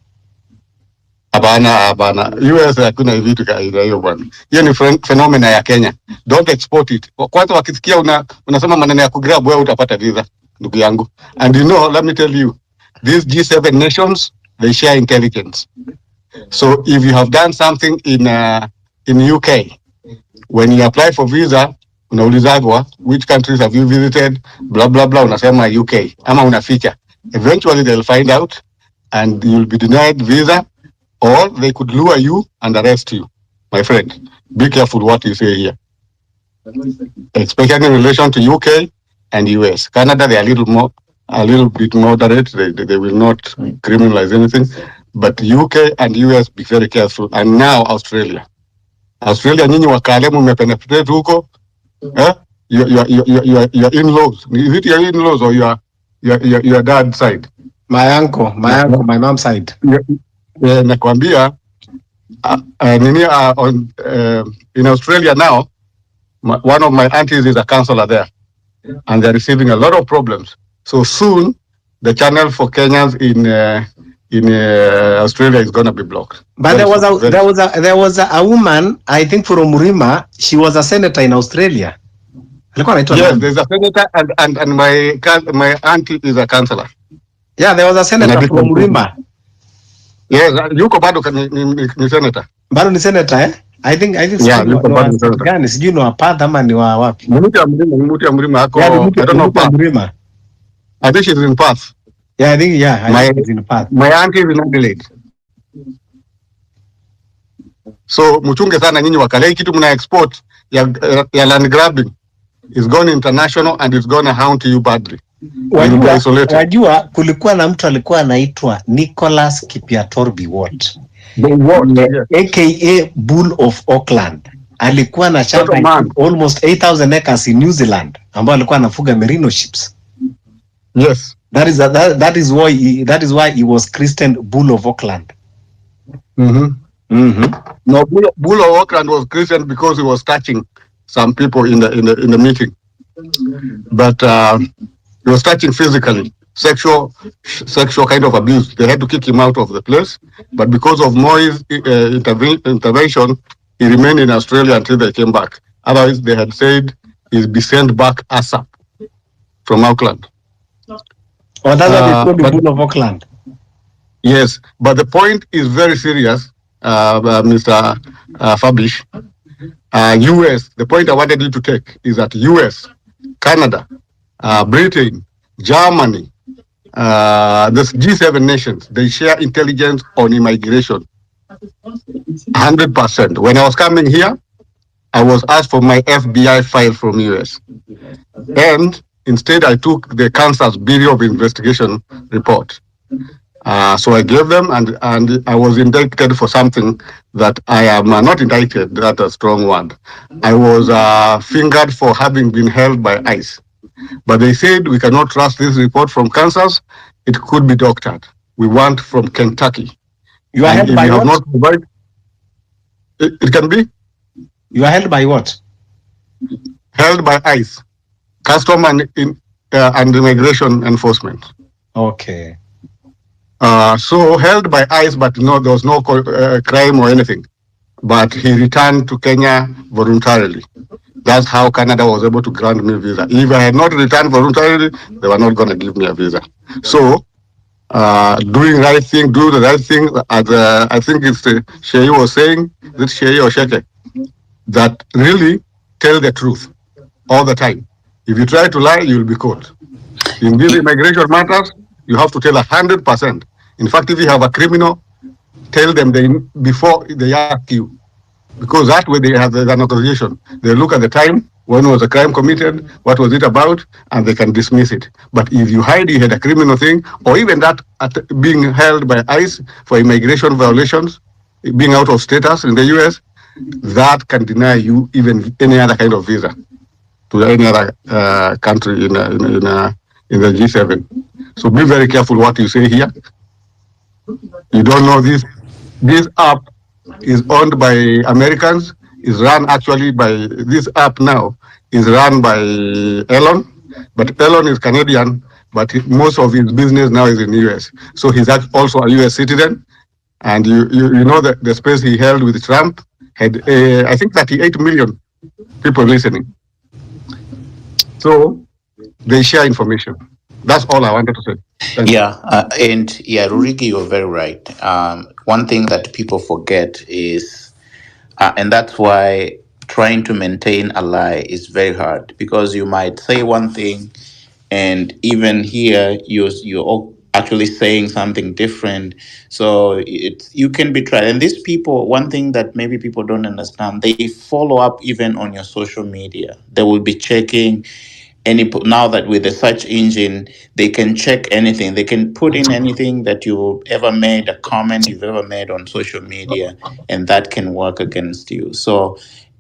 Speaker 1: Hapana. US hakuna vitu kaida hiyo bwana. Hiyo ni phenomena ya Kenya. Don't export it. Kwanza wakisikia unasema maneno ya kugrab, wewe utapata visa, ndugu yangu. And you know, let me tell you, these G7 nations, they share intelligence. So if you have done something in UK, when you apply for visa, unaulizagwa which countries have you visited, blah blah blah, unasema UK ama unaficha. Eventually they'll find out and you'll be denied visa, or they could lure you and arrest you. My friend, be careful what you say here. Especially in relation to UK and US. Canada, they are a little bit moderate. They will not criminalize anything. But UK and US, be very careful. And now Australia. Nyinyi wakalemu mepenetrate huko. Your in-laws. Is it your in-laws or your dad's side?
Speaker 6: My uncle, my mom's side.
Speaker 1: Nakwambia, in Australia now, one of my aunties is a councillor there, and they're receiving a lot of problems. So soon, the channel for Kenyans in Australia is going to be blocked.
Speaker 6: But there was a woman, I think from Murima. She was a senator in Australia.
Speaker 1: Yes, there's a senator, and my auntie is a councillor.
Speaker 6: Yeah, there was a senator from Murima.
Speaker 1: Yes, yuko bado ni senator.
Speaker 6: Bado ni senator, eh? I think
Speaker 1: yeah, yuko bado ni senator.
Speaker 6: Gani sijui ni wapadha ama ni wa wapi?
Speaker 1: Mmuti ya Mrima ako.
Speaker 6: Yeah, I don't know Mrima.
Speaker 1: I think she's in Perth.
Speaker 6: Yeah, I think she's in Perth.
Speaker 1: My auntie is in Adelaide. So mchunge sana nyinyi wakale, kitu mna export ya land grabbing is going international and it's going to haunt you badly.
Speaker 6: Wajua kulikuwa na mtu alikuwa anaitwa Nicholas Kipiator Biwott, aka Bull of Auckland. Alikuwa na shamba almost 8,000 acres in New Zealand, ambao alikuwa anafuga merino ships.
Speaker 1: Yes,
Speaker 6: that is why he was christened Bull of Auckland.
Speaker 1: No, Bull of Auckland was christened because he was touching some people in the meeting, but he was touching physically, sexual kind of abuse. They had to kick him out of the place, but because of Moi's intervention, he remained in Australia until they came back. Otherwise, they had said he'd be sent back ASAP from Auckland.
Speaker 6: Oh, that's what they called the Bull of Auckland.
Speaker 1: Yes, but the point is very serious, Mr. Fabish. US, the point I wanted you to take is that US, Canada, Britain, Germany, the G7 nations, they share intelligence on immigration. 100%. When I was coming here, I was asked for my FBI file from US. And instead, I took the Kansas Bureau of Investigation report. So I gave them, and I was indicted for something that I am not indicted, that's a strong word. I was fingered for having been held by ICE. But they said we cannot trust this report from Kansas. It could be doctored. We want from Kentucky.
Speaker 6: You are held by what?
Speaker 1: It can be.
Speaker 6: You are held by what?
Speaker 1: Held by ICE, Custom and Immigration Enforcement.
Speaker 6: Okay.
Speaker 1: So held by ICE, but no, there was no crime or anything. But he returned to Kenya voluntarily. That's how Canada was able to grant me a visa. If I had not returned voluntarily, they were not going to give me a visa. So, do the right thing, as I think it's Shei was saying, this Shei or Sheke, that really tell the truth all the time. If you try to lie, you will be caught. In these immigration matters, you have to tell 100%. In fact, if you have a criminal, tell them before they ask you. Because that way they have an authorization. They look at the time, when was the crime committed, what was it about, and they can dismiss it. But if you hide you had a criminal thing, or even that being held by ICE for immigration violations, being out of status in the US, that can deny you even any other kind of visa to any other country in the G7. So be very careful what you say here. You don't know this. This app is owned by Americans. Is run actually by this app now is run by Elon, but Elon is Canadian. But most of his business now is in the US. So he's also a US citizen. And you know that the space he held with Trump had I think 38 million people listening. So they share information. That's all I wanted to say. Thank you.
Speaker 4: And Ruriki, you're very right. One thing that people forget is, and that's why trying to maintain a lie is very hard, because you might say one thing, and even here you're actually saying something different. So you can be tried. And these people, one thing that maybe people don't understand, they follow up even on your social media. They will be checking now that with the search engine, they can check anything. They can put in anything that you ever made, a comment you've ever made on social media, and that can work against you. So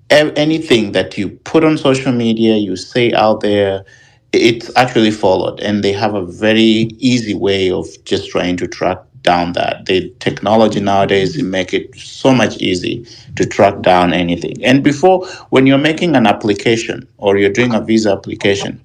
Speaker 4: anything that you put on social media, you say out there, it's actually followed, and they have a very easy way of just trying to track down that. The technology nowadays make it so much easy to track down anything. And before, when you're making an application or you're doing a visa application,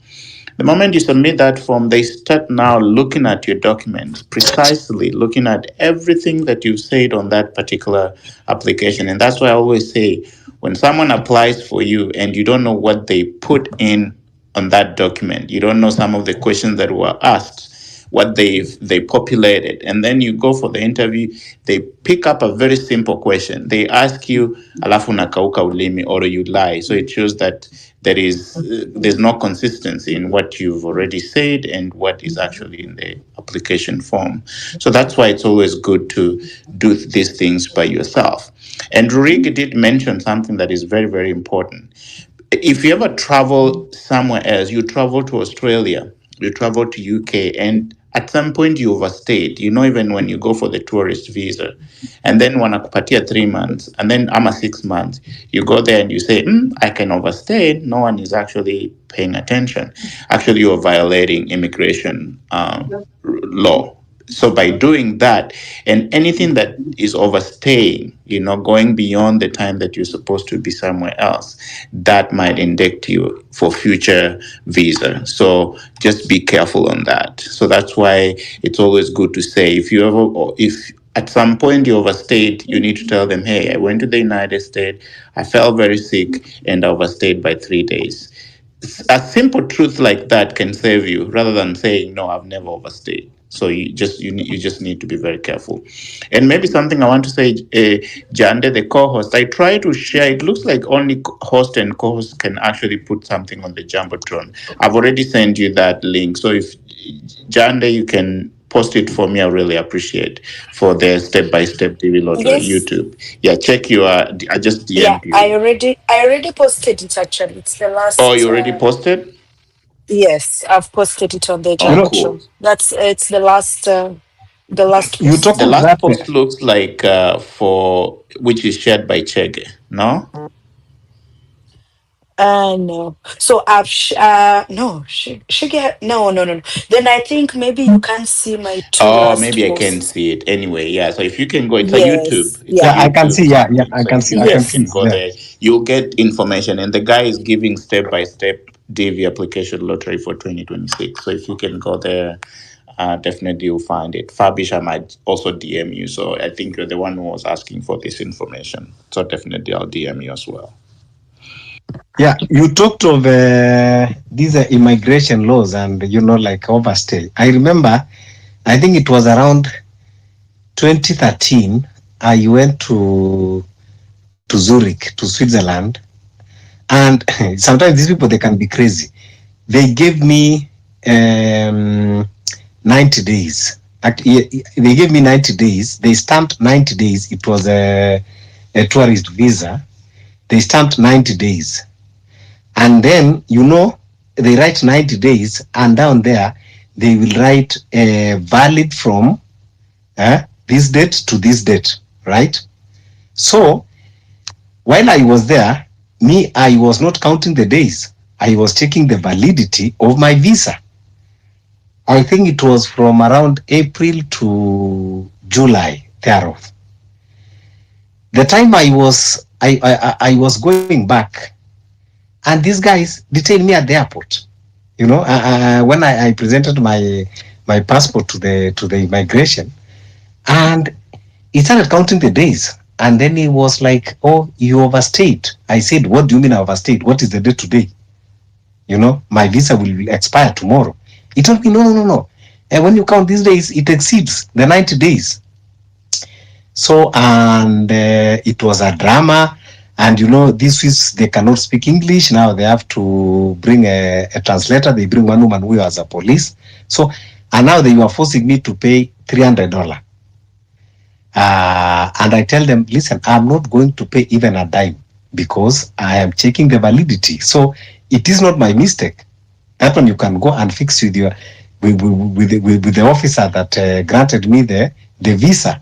Speaker 4: the moment you submit that form, they start now looking at your documents, precisely looking at everything that you said on that particular application. And that's why I always say, when someone applies for you and you don't know what they put in on that document, you don't know some of the questions that were asked, what they populated, and then you go for the interview, they pick up a very simple question. They ask you, alafu nakauka ulimi, or you lie. So it shows that there's no consistency in what you've already said and what is actually in the application form. So that's why it's always good to do these things by yourself. And Rurigi did mention something that is very, very important. If you ever travel somewhere else, you travel to Australia, you travel to UK, and at some point you overstayed, even when you go for the tourist visa, and then wanakupatia 3 months, and then ama 6 months, you go there and you say, I can overstay, no one is actually paying attention. Actually, you're violating immigration law. So by doing that, and anything that is overstaying, going beyond the time that you're supposed to be somewhere else, that might indict you for future visa. So just be careful on that. So that's why it's always good to say, if at some point you overstayed, you need to tell them, hey, I went to the United States, I felt very sick, and I overstayed by 3 days. A simple truth like that can save you, rather than saying, no, I've never overstayed. So you just need to be very careful. And maybe something I want to say, Jande, the co-host, I try to share. It looks like only host and co-host can actually put something on the Jumbotron. I've already sent you that link. So if Jande, you can post it for me, I really appreciate, for the step-by-step DV Lottery YouTube. Yeah, check your. I just DM'd you.
Speaker 3: I already posted it. Actually, it's the last.
Speaker 4: Oh, you already posted?
Speaker 3: Yes, I've posted it on the
Speaker 4: cool.
Speaker 3: It's the last. The last.
Speaker 4: You talk the last post looks like which is shared by Chege. No.
Speaker 3: No. So I've no. No. Then I think maybe you can see my two.
Speaker 4: Oh, maybe I can see it anyway. Yeah. So if you can go, it's a YouTube.
Speaker 7: I can see. Yeah, I can see.
Speaker 4: You can go there. You'll get information, and the guy is giving step-by-step DV application lottery for 2026. So if you can go there, definitely you'll find it. Fabish, I might also DM you. So I think you're the one who was asking for this information. So definitely I'll DM you as well.
Speaker 7: Yeah, you talked of these immigration laws and like overstay. I remember, I think it was around 2013. I went to Zurich, to Switzerland, and sometimes these people, they can be crazy. They gave me 90 days. They gave me 90 days. They stamped 90 days. It was a tourist visa. They stamped 90 days. And then, they write 90 days, and down there, they will write valid from this date to this date, right? So, while I was there, I was not counting the days. I was checking the validity of my visa.
Speaker 9: I think it was from around April to July thereof. The time I was going back, and these guys detained me at the airport. You know, when I presented my passport to the immigration, and he started counting the days, and then he was like, "Oh, you overstayed." I said, "What do you mean I overstayed? What is the date today? You know, my visa will expire tomorrow." He told me, "No. And when you count these days, it exceeds the 90 days." So, and it was a drama. And you know, this is, they cannot speak English. Now they have to bring a translator. They bring one woman who was a police. So, and now they were forcing me to pay $300. And I tell them, listen, I'm not going to pay even a dime because I am checking the validity. So it is not my mistake. That one you can go and fix with your with the officer that granted me the visa.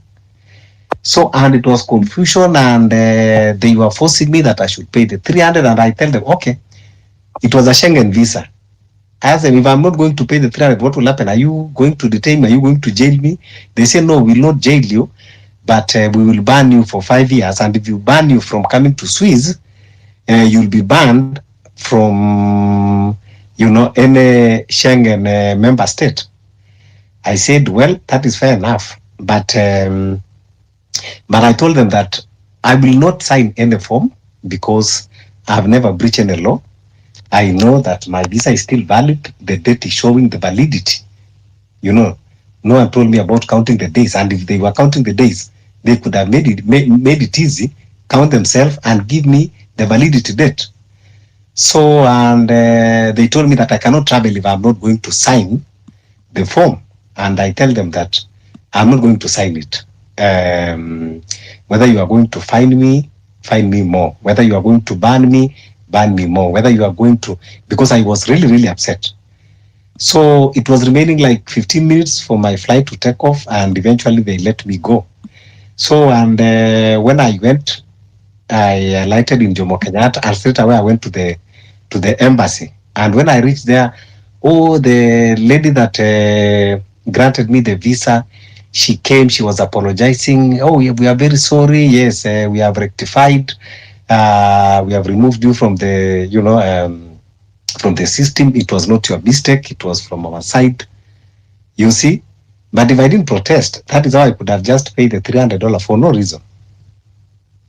Speaker 9: So, and it was confusion, and they were forcing me that I should pay the 300, and I tell them, okay, it was a Schengen visa. I asked them, if I'm not going to pay the 300, what will happen? Are you going to detain me? Are you going to jail me? They say, no, we will not jail you, but we will ban you for 5 years. And if you ban you from coming to Swiss, you'll be banned from, you know, any Schengen member state. I said, well, that is fair enough. But I told them that I will not sign any form because I've never breached any law. I know that my visa is still valid. The date is showing the validity. You know, no one told me about counting the days. And if they were counting the days, they could have made it easy, count themselves and give me the validity date. So, and they told me that I cannot travel if I'm not going to sign the form. And I tell them that I'm not going to sign it. Whether you are going to fine me more. Whether you are going to ban me more. Whether you are going to, because I was really, really upset. So it was remaining like 15 minutes for my flight to take off, and eventually they let me go. So, and when I went, I alighted in Jomo Kenyatta, and straight away I went to the embassy. And when I reached there, oh, the lady that granted me the visa, she came, she was apologizing. Oh, we are very sorry. Yes, we have rectified. We have removed you from the, you know, from the system. It was not your mistake. It was from our side. You see? But if I didn't protest, that is how I could have just paid the $300 for no reason.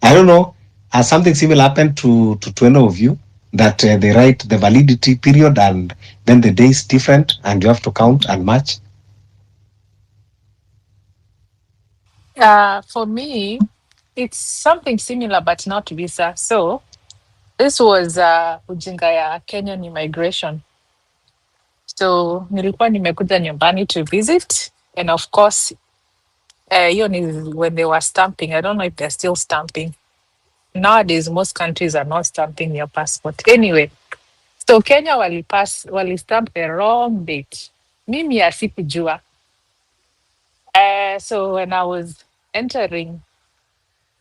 Speaker 9: I don't know. Has something similar happened to any of you? That they write the validity period and then the day is different and you have to count and match?
Speaker 5: For me, it's something similar but not visa. So this was ujinga ya Kenyan immigration. So nilikuwa nimekuja nyumbani to visit, and of course hiyo ni when they were stamping. I don't know if they're still stamping. Nowadays most countries are not stamping your passport. Anyway, so Kenya walistamp the wrong date. Mimi asikujua. So when I was entering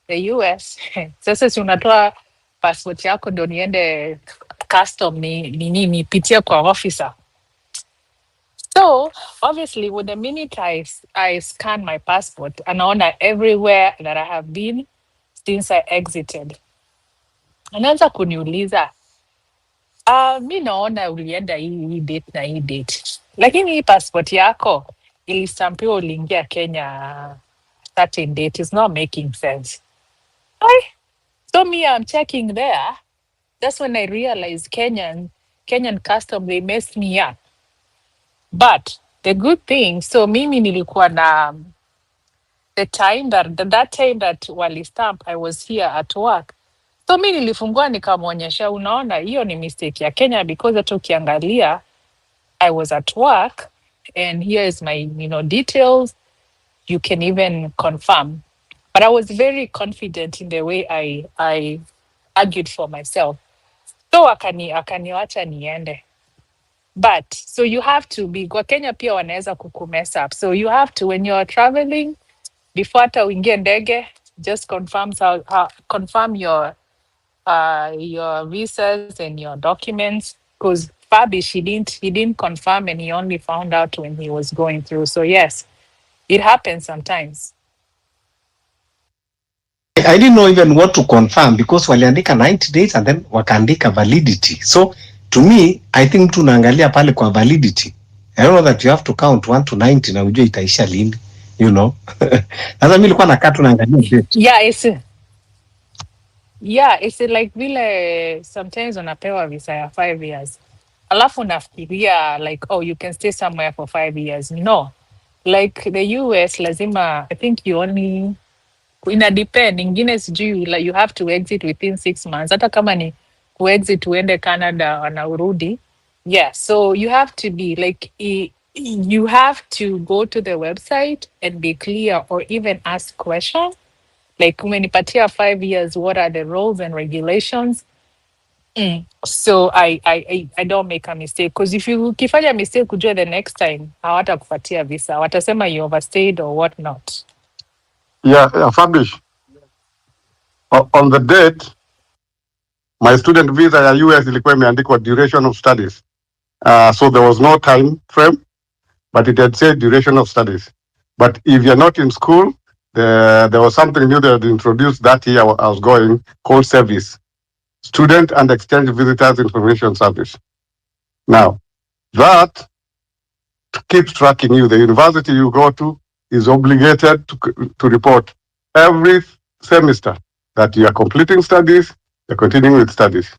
Speaker 5: the US, sasa si unatoa passport yako ndo niende custom nipitie kwa officer. So obviously, with the minute I scan my passport, anaona everywhere that I have been since I exited. Anaanza kuniuliza, mi naona ulienda hii date na hii date, lakini hii passport yako ilistampiwa uliingia Kenya certain date. Is not making sense. So me, I'm checking there. That's when I realized Kenyan custom, they messed me up. But the good thing, so mimi nilikuwa na the time that time that walistamp, I was here at work. So mi nilifungua nikamwonyesha, unaona hiyo ni mistake ya Kenya, because hata ukiangalia I was at work and here is my details. You can even confirm. But I was very confident in the way I argued for myself. So akaniwacha niende. But so you have to be, kwa Kenya pia wanaweza kukumess up. So you have to, when you're traveling, before hata uingie ndege, just confirm your visas and your documents, because Fabish, he didn't confirm, and he only found out when he was going through. So yes, it happens sometimes.
Speaker 9: I didn't know even what to confirm because waliandika 90 days and then wakaandika validity. So to me, I think tunaangalia pale kwa validity. I don't know that you have to count 1 to 90 na ujue itaisha lini, you know. Sasa mimi nilikuwa nakaa tunaangalia date.
Speaker 5: It's like vile sometimes unapewa visa ya 5 years. Alafu nafikiria like, oh, you can stay somewhere for 5 years. No. Like the US lazima, I think you only ina depend, ingine sijui like you have to exit within 6 months. Hata kama ni kuexit uende Canada na urudi. Yeah, so you have to be like you have to go to the website and be clear or even ask questions. Like umenipatia 5 years, what are the rules and regulations? So I don't make a mistake, because if you ukifanya mistake kujua the next time hawatakupatia visa, watasema you overstayed or what not.
Speaker 1: Yeah, Fabish. On the date, my student visa ya US ilikuwa imeandikwa duration of studies. So there was no time frame, but it had said duration of studies. But if you're not in school, there was something new that introduced that year I was going called service. Student and Exchange Visitors Information Service. Now, that keeps tracking you. The university you go to is obligated to report every semester that you are completing studies, you're continuing with studies.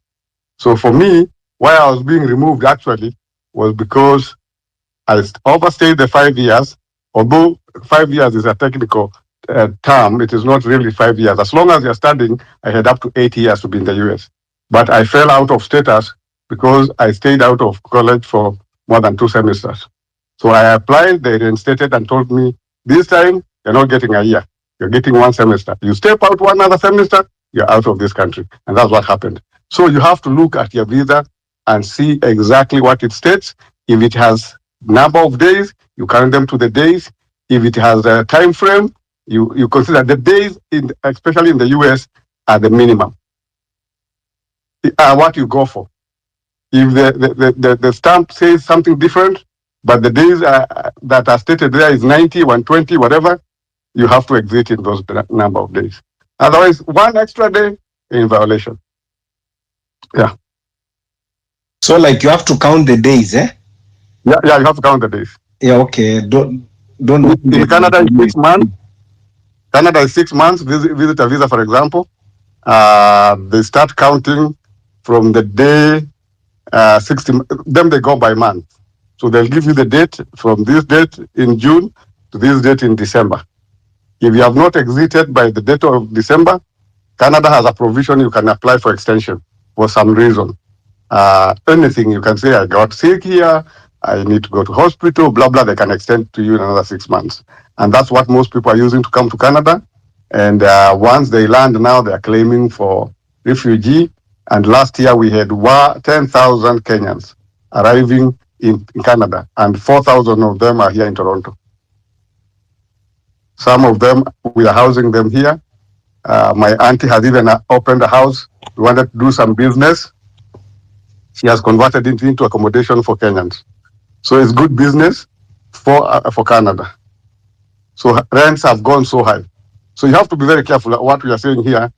Speaker 1: So for me, why I was being removed actually was because I overstayed the 5 years, although 5 years is a technical term, it is not really 5 years. As long as you're studying, I had up to 8 years to be in the US. But I fell out of status because I stayed out of college for more than 2 semesters. So I applied, they reinstated and told me, this time, you're not getting a year. You're getting 1 semester. You step out 1 other semester, you're out of this country. And that's what happened. So you have to look at your visa and see exactly what it states. If it has number of days, you count them to the days. If it has a time frame, you consider the days, especially in the US, are the minimum. What you go for. If the stamp says something different, but the days that are stated there is 90, 120, whatever, you have to exit in those number of days. Otherwise, 1 extra day in violation. Yeah.
Speaker 9: So like you have to count the days, eh?
Speaker 1: Yeah, you have to count the days.
Speaker 9: Yeah, okay. Don't.
Speaker 1: In Canada, it's 6 months. Canada is 6 months. Visitor visa, for example, they start counting from the day 60. Then they go by month. So they'll give you the date from this date in June to this date in December. If you have not exited by the date of December, Canada has a provision you can apply for extension for some reason. Anything you can say, I got sick here, I need to go to hospital, blah, blah, they can extend to you in another 6 months. And that's what most people are using to come to Canada. And once they land now, they're claiming for refugee. And last year we had 10,000 Kenyans arriving in Canada, and 4,000 of them are here in Toronto. Some of them, we are housing them here. My auntie has even opened a house. We wanted to do some business. She has converted it into accommodation for Kenyans. So it's good business for Canada. So rents have gone so high. So you have to be very careful. What we are saying here,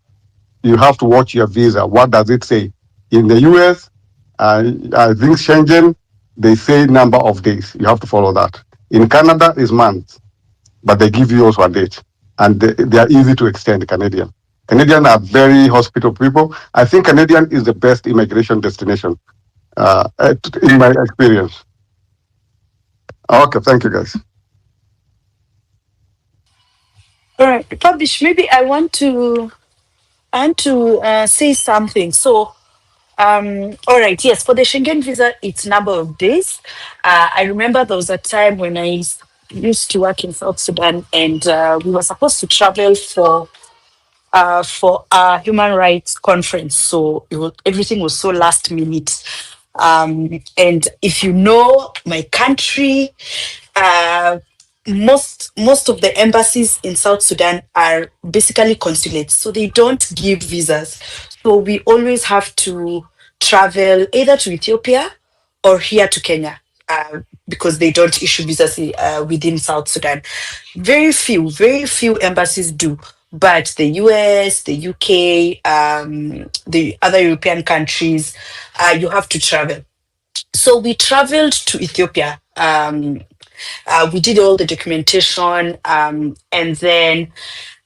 Speaker 1: you have to watch your visa. What does it say? In the US, I think Schengen, they say number of days. You have to follow that. In Canada, is months, but they give you also a date. And they are easy to extend, Canadian. Canadians are very hospitable people. I think Canadian is the best immigration destination, in my experience. Okay, thank you, guys.
Speaker 3: All right, Fabish, maybe I want to say something. So, all right, yes, for the Schengen visa, it's number of days. I remember there was a time when I used to work in South Sudan, and we were supposed to travel for a human rights conference. So everything was so last minute. And if you know my country, most of the embassies in South Sudan are basically consulates, so they don't give visas. So we always have to travel either to Ethiopia or here to Kenya, because they don't issue visas within South Sudan. Very few embassies do. But the US, the UK, the other European countries, you have to travel. So we traveled to Ethiopia. We did all the documentation, and then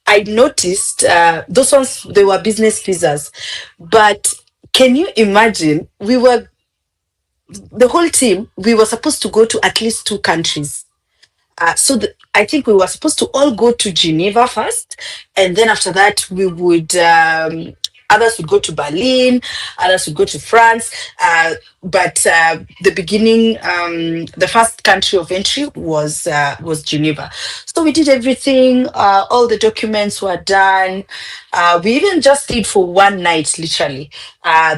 Speaker 3: I noticed those ones, they were business visas. But can you imagine, the whole team, we were supposed to go to at least 2 countries. I think we were supposed to all go to Geneva first, and then after that we would others would go to Berlin, others would go to France. But the beginning, the first country of entry was Geneva. So we did everything. All the documents were done. We even just stayed for one night, literally.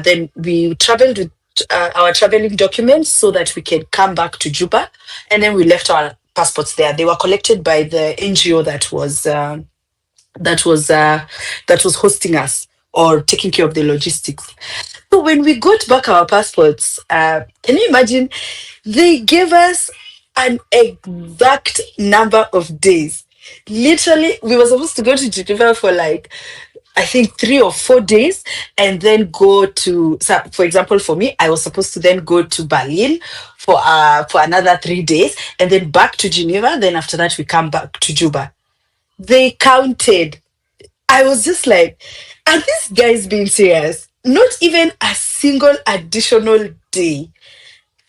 Speaker 3: Then we traveled with our traveling documents so that we can come back to Juba, and then we left our passports there. They were collected by the NGO that was hosting us or taking care of the logistics. So when we got back our passports, can you imagine? They gave us an exact number of days. Literally, we were supposed to go to Geneva for like, I think 3 or 4 days, and then go to, so for example, for me, I was supposed to then go to Berlin for another 3 days, and then back to Geneva. Then after that, we come back to Juba. They counted. I was just like, are these guys being serious? Not even a single additional day.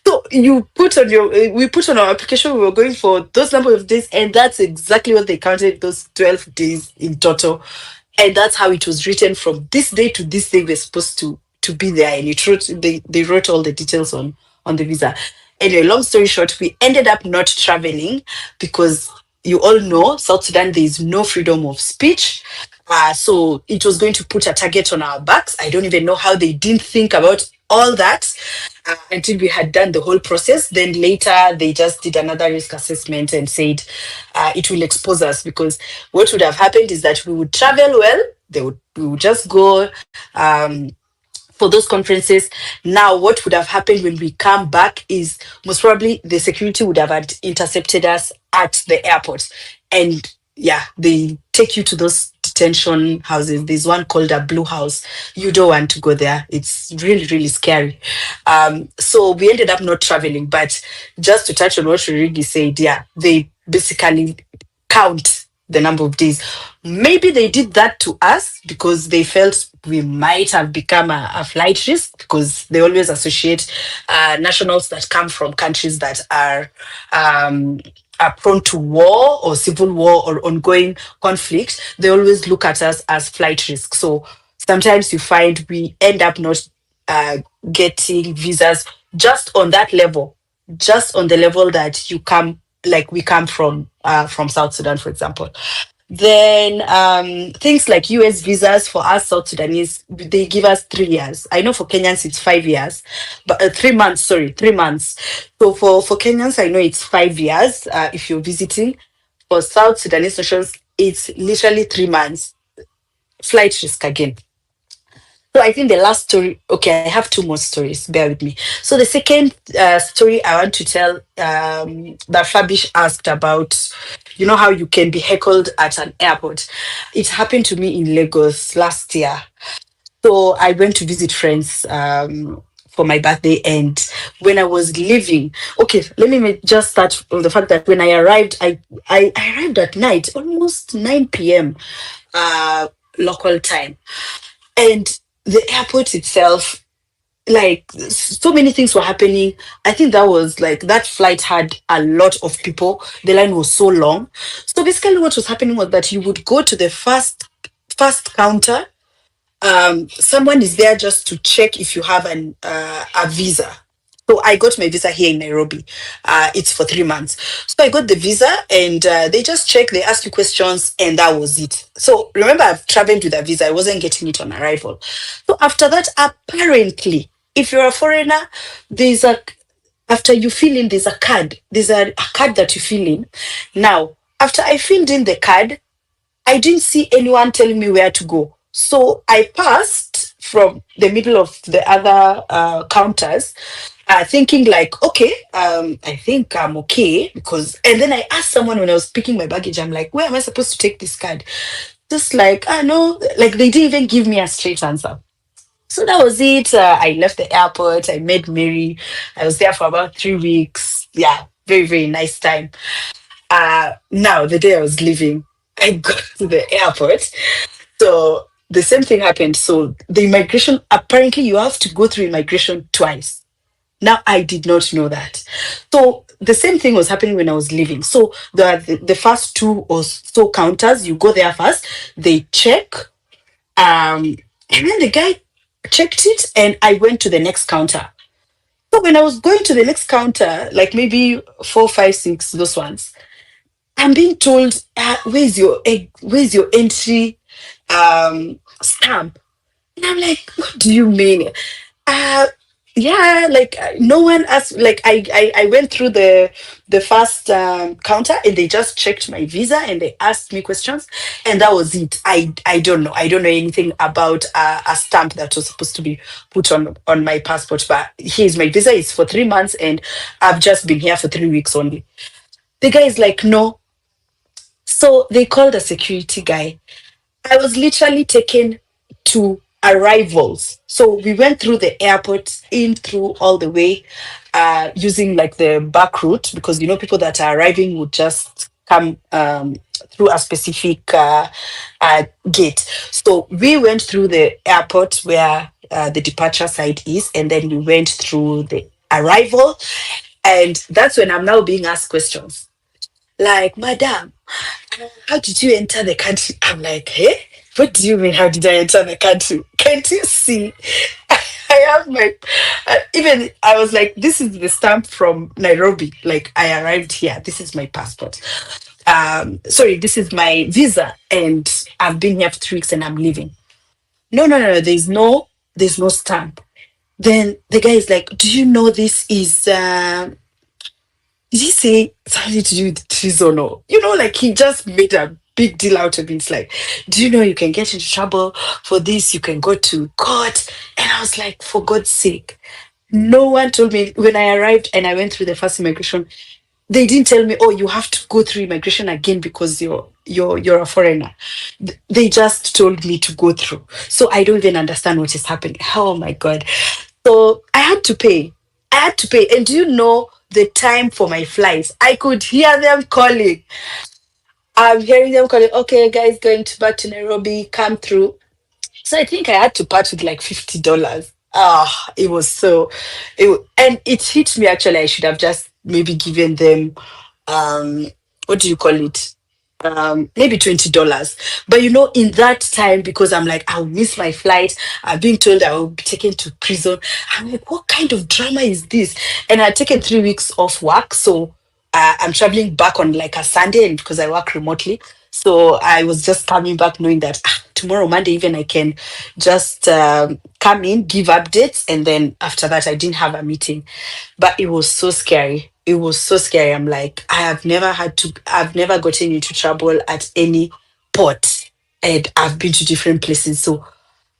Speaker 3: So we put on our application, we were going for those number of days, and that's exactly what they counted, those 12 days in total. And that's how it was written, from this day to this day we're supposed to be there. And they wrote all the details on the visa. Anyway, long story short, we ended up not traveling because you all know South Sudan, there is no freedom of speech. So it was going to put a target on our backs. I don't even know how they didn't think about all that until we had done the whole process. Then later they just did another risk assessment and said it will expose us, because what would have happened is that we would travel well, we would just go for those conferences. Now, what would have happened when we come back is most probably the security would have intercepted us at the airport. And yeah, they take you to those detention houses. There's one called a Blue House. You don't want to go there. It's really, really scary. So we ended up not traveling. But just to touch on what Rurigi said, yeah, they basically count the number of days. Maybe they did that to us because they felt we might have become a flight risk, because they always associate nationals that come from countries that are prone to war or civil war or ongoing conflict. They always look at us as flight risk. So sometimes you find we end up not getting visas just on that level, just on the level that you come, like we come from South Sudan, for example. Then things like US visas for us South Sudanese, they give us 3 years. I know for Kenyans it's 5 years, but 3 months. Sorry, 3 months. So for Kenyans, I know it's 5 years if you're visiting. For South Sudanese nationals, it's literally 3 months. Flight risk again. So I think the last story, okay, I have 2 more stories, bear with me. So the second story I want to tell, that Fabish asked about, you know how you can be heckled at an airport. It happened to me in Lagos last year. So I went to visit friends for my birthday, and when I was leaving, okay, let me just start from the fact that when I arrived, I arrived at night, almost 9 p.m. Local time. And the airport itself, like, so many things were happening. I think that was like, that flight had a lot of people. The line was so long. So basically what was happening was that you would go to the first counter. Someone is there just to check if you have a visa. So I got my visa here in Nairobi. It's for 3 months. So I got the visa, and they just check, they ask you questions, and that was it. So remember, I've traveled with a visa. I wasn't getting it on arrival. So after that, apparently, if you're a foreigner, after you fill in, there's a card. There's a card that you fill in. Now, after I filled in the card, I didn't see anyone telling me where to go. So I passed from the middle of the other counters, thinking like, okay, I think I'm okay because, and then I asked someone when I was picking my baggage, I'm like, where am I supposed to take this card? Just like, I know, like they didn't even give me a straight answer. So that was it. I left the airport. I met Mary. I was there for about 3 weeks. Yeah, very, very nice time. Now, the day I was leaving, I got to the airport. So the same thing happened. So the immigration, apparently you have to go through immigration twice. Now I did not know that. So the same thing was happening when I was leaving. So the first two or so counters, you go there first, they check, and then the guy checked it, and I went to the next counter. So when I was going to the next counter, like maybe four, five, six, those ones, I'm being told, where's your entry stamp? And I'm like, what do you mean? Uh, yeah, like no one asked. Like I went through the first counter, and they just checked my visa and they asked me questions, and that was it. I don't know. I don't know anything about a stamp that was supposed to be put on my passport. But here's my visa. It's for 3 months, and I've just been here for 3 weeks only. The guy is like, no. So they called a security guy. I was literally taken to arrivals. So we went through the airport, in through all the way, using like the back route, because you know people that are arriving would just come through a specific gate. So we went through the airport where the departure side is, and then we went through the arrival, and that's when I'm now being asked questions like, "Madam, how did you enter the country?" I'm like, hey, what do you mean, how did I enter the country? Can't you see? I have my, even I was like, this is the stamp from Nairobi. Like, I arrived here. This is my passport. Sorry, this is my visa. And I've been here for 3 weeks and I'm leaving. No, no, no, no, there's no stamp. Then the guy is like, do you know this is, did he say something to do with treason or like he just made a big deal out of it. It's like, do you know you can get into trouble for this? You can go to court. And I was like, for God's sake, no one told me when I arrived and I went through the first immigration. They didn't tell me, oh, you have to go through immigration again because you're a foreigner. They just told me to go through. So I don't even understand what is happening. Oh my God. So I had to pay. And do you know the time for my flights? I could hear them calling. I'm hearing them calling, okay, guys, going back to Nairobi, come through. So I think I had to part with like $50. It was and it hit me actually. I should have just maybe given them what do you call it? Maybe $20. But in that time, because I'm like, I'll miss my flight, I'm being told I will be taken to prison. I'm like, what kind of drama is this? And I'd taken 3 weeks off work, so I'm traveling back on like a Sunday, and because I work remotely, so I was just coming back knowing that tomorrow, Monday, even I can just come in, give updates, and then after that, I didn't have a meeting. But it was so scary. It was so scary. I'm like, I've never gotten into trouble at any port, and I've been to different places. So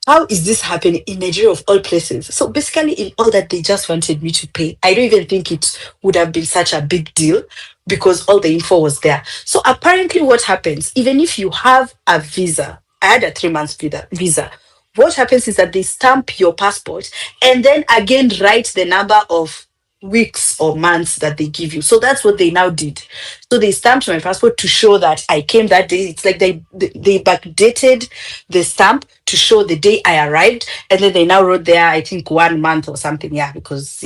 Speaker 3: how is this happening in Nigeria of all places? So basically, in all that, they just wanted me to pay. I don't even think it would have been such a big deal because all the info was there. So apparently, what happens, even if you have a visa, I had a 3 month visa. What happens is that they stamp your passport and then again write the number of weeks or months that they give you. So that's what they now did. So they stamped my passport to show that I came that day. It's like they backdated the stamp to show the day I arrived, and then they now wrote there, I think 1 month or something. Yeah, because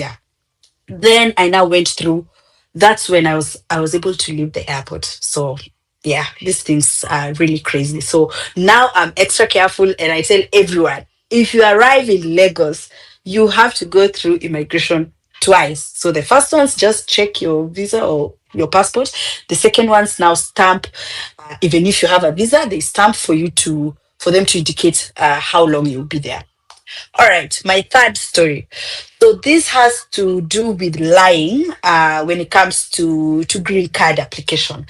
Speaker 3: then I now went through. That's when I was able to leave the airport. So yeah, these things are really crazy. So now I'm extra careful, and I tell everyone, if you arrive in Lagos, you have to go through immigration twice. So the first one's just check your visa or your passport. The second one's now stamp. Even if you have a visa, they stamp for them to indicate how long you'll be there. All right, my third story. So this has to do with lying when it comes to green card application.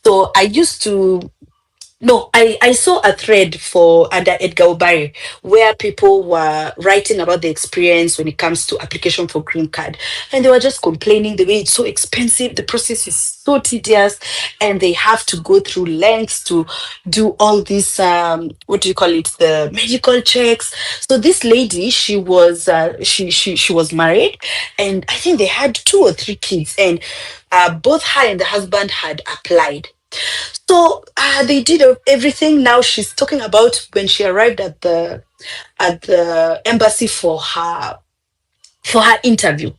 Speaker 3: So I used to No, I saw a thread for under Edgar Obare where people were writing about the experience when it comes to application for green card. And they were just complaining the way it's so expensive, the process is so tedious, and they have to go through lengths to do all these what do you call it, the medical checks. So this lady, she was she was married, and I think they had 2 or 3 kids, and both her and the husband had applied. So they did everything. Now she's talking about when she arrived at the embassy for her interview.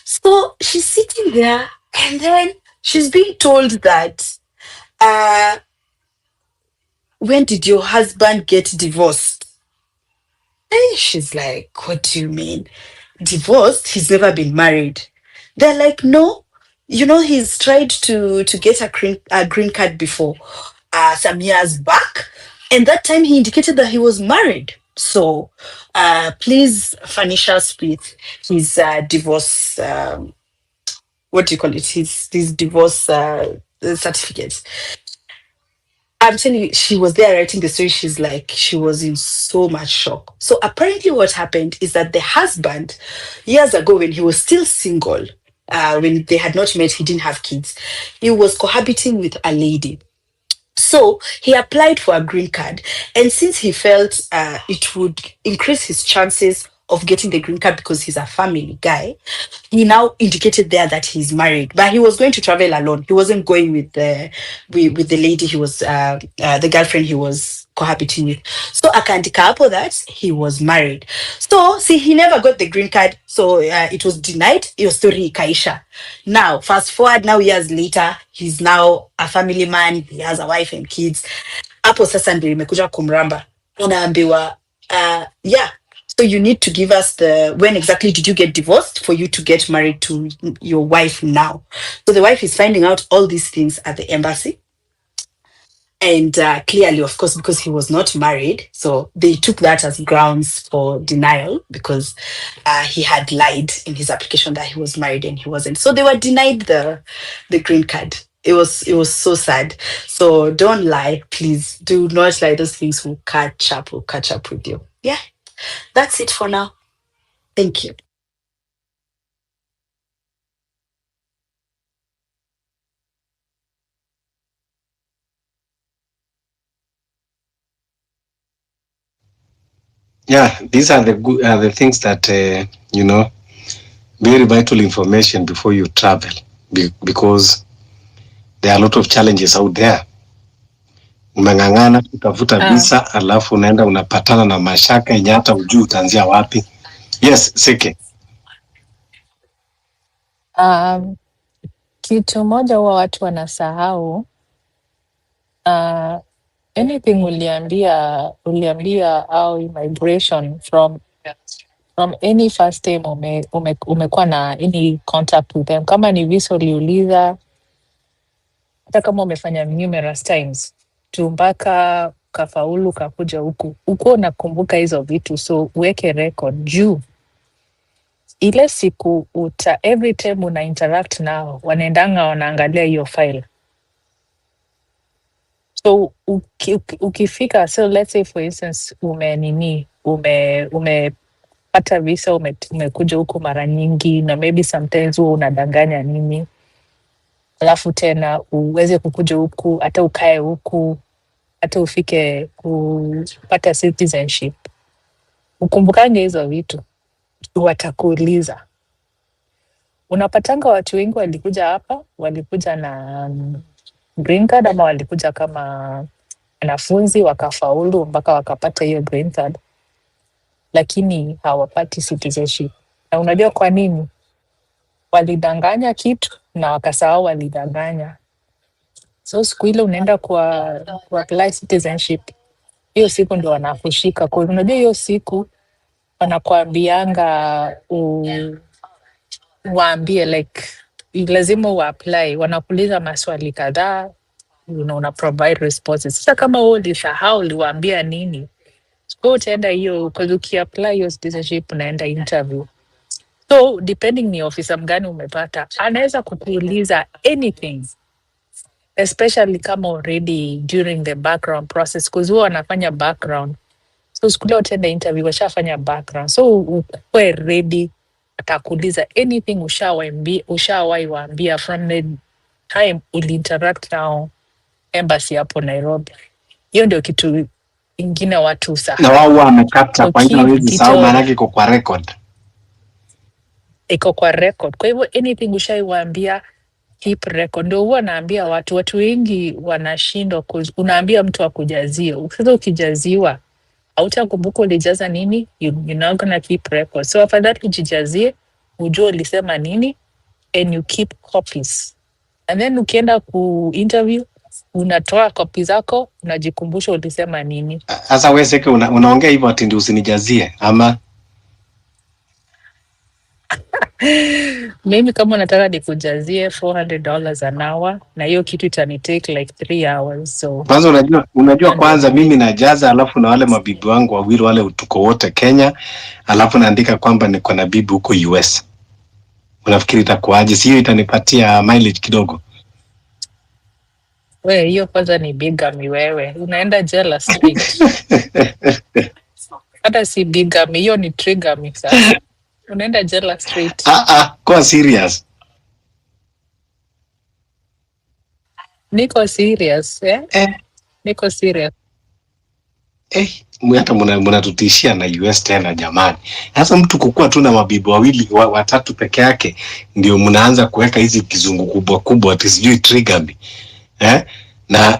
Speaker 3: So she's sitting there, and then she's being told that uh, when did your husband get divorced? And she's like, what do you mean? Divorced? He's never been married. They're like, no, you know, he's tried to get a green card before some years back. And that time he indicated that he was married. So please furnish us with his divorce, what do you call it? His divorce certificate. I'm telling you, she was there writing the story. She's like, she was in so much shock. So apparently, what happened is that the husband, years ago, when he was still single, when they had not met, he didn't have kids, he was cohabiting with a lady. So he applied for a green card. And since he felt it would increase his chances of getting the green card because he's a family guy, he now indicated there that he's married, but he was going to travel alone. He wasn't going with the lady he was the girlfriend he was cohabiting with. So akaandika hapo that he was married. So see, he never got the green card, so it was denied. Your story ikaisha. Now fast forward, now years later, he's now a family man. He has a wife and kids. Hapo sasa ndio imekuja kumramba, unaambiwa yeah, so you need to give us the when exactly did you get divorced for you to get married to your wife now. So the wife is finding out all these things at the embassy. And clearly, of course, because he was not married, so they took that as grounds for denial because he had lied in his application that he was married and he wasn't. So they were denied the green card. It was so sad. So don't lie, please. Do not lie. Those things will catch up. Will catch up with you. Yeah, that's it for now. Thank you.
Speaker 9: Yeah, these are the things that you know, very vital information before you travel, because there are a lot of challenges out there. Umeng'ang'ana kutafuta visa, alafu unaenda unapatana na mashaka yenye hata ujui utaanzia wapi. Yes, Seke.
Speaker 5: Kitu moja huwa watu wanasahau, anything uliambia au immigration from any first time umekuwa na any contact with them, kama ni visa uliuliza, hata kama umefanya numerous times tu mpaka kafaulu kakuja huku, uko nakumbuka hizo vitu, so uweke record juu ile siku every time una interact nao wanaendanga wanaangalia hiyo file. So ukifika, so let's say for instance umepata visa, umekuja huku mara nyingi na maybe sometimes huwa unadanganya nini, alafu tena uweze kukuja huku, hata ukae huku, hata ufike kupata citizenship, ukumbukange hizo vitu, watakuuliza. Unapatanga watu wengi walikuja hapa, walikuja na green card ama walikuja kama wanafunzi wakafaulu mpaka wakapata hiyo green card, lakini hawapati citizenship. Na unajua kwa nini? Walidanganya kitu na wakasahau walidanganya. So siku ile unaenda kwa apply citizenship, hiyo siku ndio wanakushika. Kwa unajua hiyo siku wanakuambianga waambie like lazima uapply, wanakuuliza maswali kadhaa, una provide responses. Sasa kama wewe ulisahau uliwaambia nini, so utaenda hiyo, because ukiapply hiyo citizenship unaenda interview. So depending ni officer mgani umepata, anaweza kukuuliza anything. especially kama already during the background process, because huwa wanafanya background. So siku leo utenda interview washafanya background, so ukwe ready, atakuuliza anything ushawahi waambia from the time uliinteract nao embassy hapo Nairobi. Hiyo ndio kitu ingine watu usahau.
Speaker 6: Na wao wamekata,
Speaker 5: So
Speaker 6: kwa hiyo
Speaker 5: keep
Speaker 6: hawezi sahau,
Speaker 5: detail-
Speaker 6: maana yake iko kwa record.
Speaker 5: iko kwa record. Kwa hivyo anything ushaiwaambia keep record. Ndio huwa naambia watu wengi wanashindwa, unaambia mtu akujazie. Sasa ukijaziwa hautakumbuka ulijaza nini, you're not gonna keep record. So afadhali ujijazie, ujue ulisema nini, and you keep copies. And then ukienda ku interview unatoa kopi zako, unajikumbusha ulisema nini.
Speaker 6: Sasa wewe Seke unaongea hivyo ati ndio usinijazie ama?
Speaker 5: Mimi kama unataka nikujazie $400 an hour, na hiyo kitu itani take like 3 hours. So
Speaker 6: Kwanza unajua kwanza mimi najaza, alafu na wale mabibi wangu wawili wale tuko wote Kenya, alafu naandika kwamba niko na bibi huko US. Unafikiri itakuwaje? Sio itanipatia mileage kidogo?
Speaker 5: we, hiyo kwanza ni bigamy wewe. Unaenda jela straight. Hata si bigamy, hiyo ni trigamy sasa. Unaenda jela straight.
Speaker 6: Kwa serious.
Speaker 5: Niko serious, Niko serious.
Speaker 6: Hata mnatutishia na US tena jamani. Sasa mtu kukua tu na mabibi wawili watatu peke yake ndio mnaanza kuweka hizi kizungu kubwa kubwa ati sijui trigamy. Na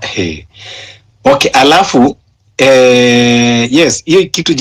Speaker 6: okay, alafu yes, hiyo kitu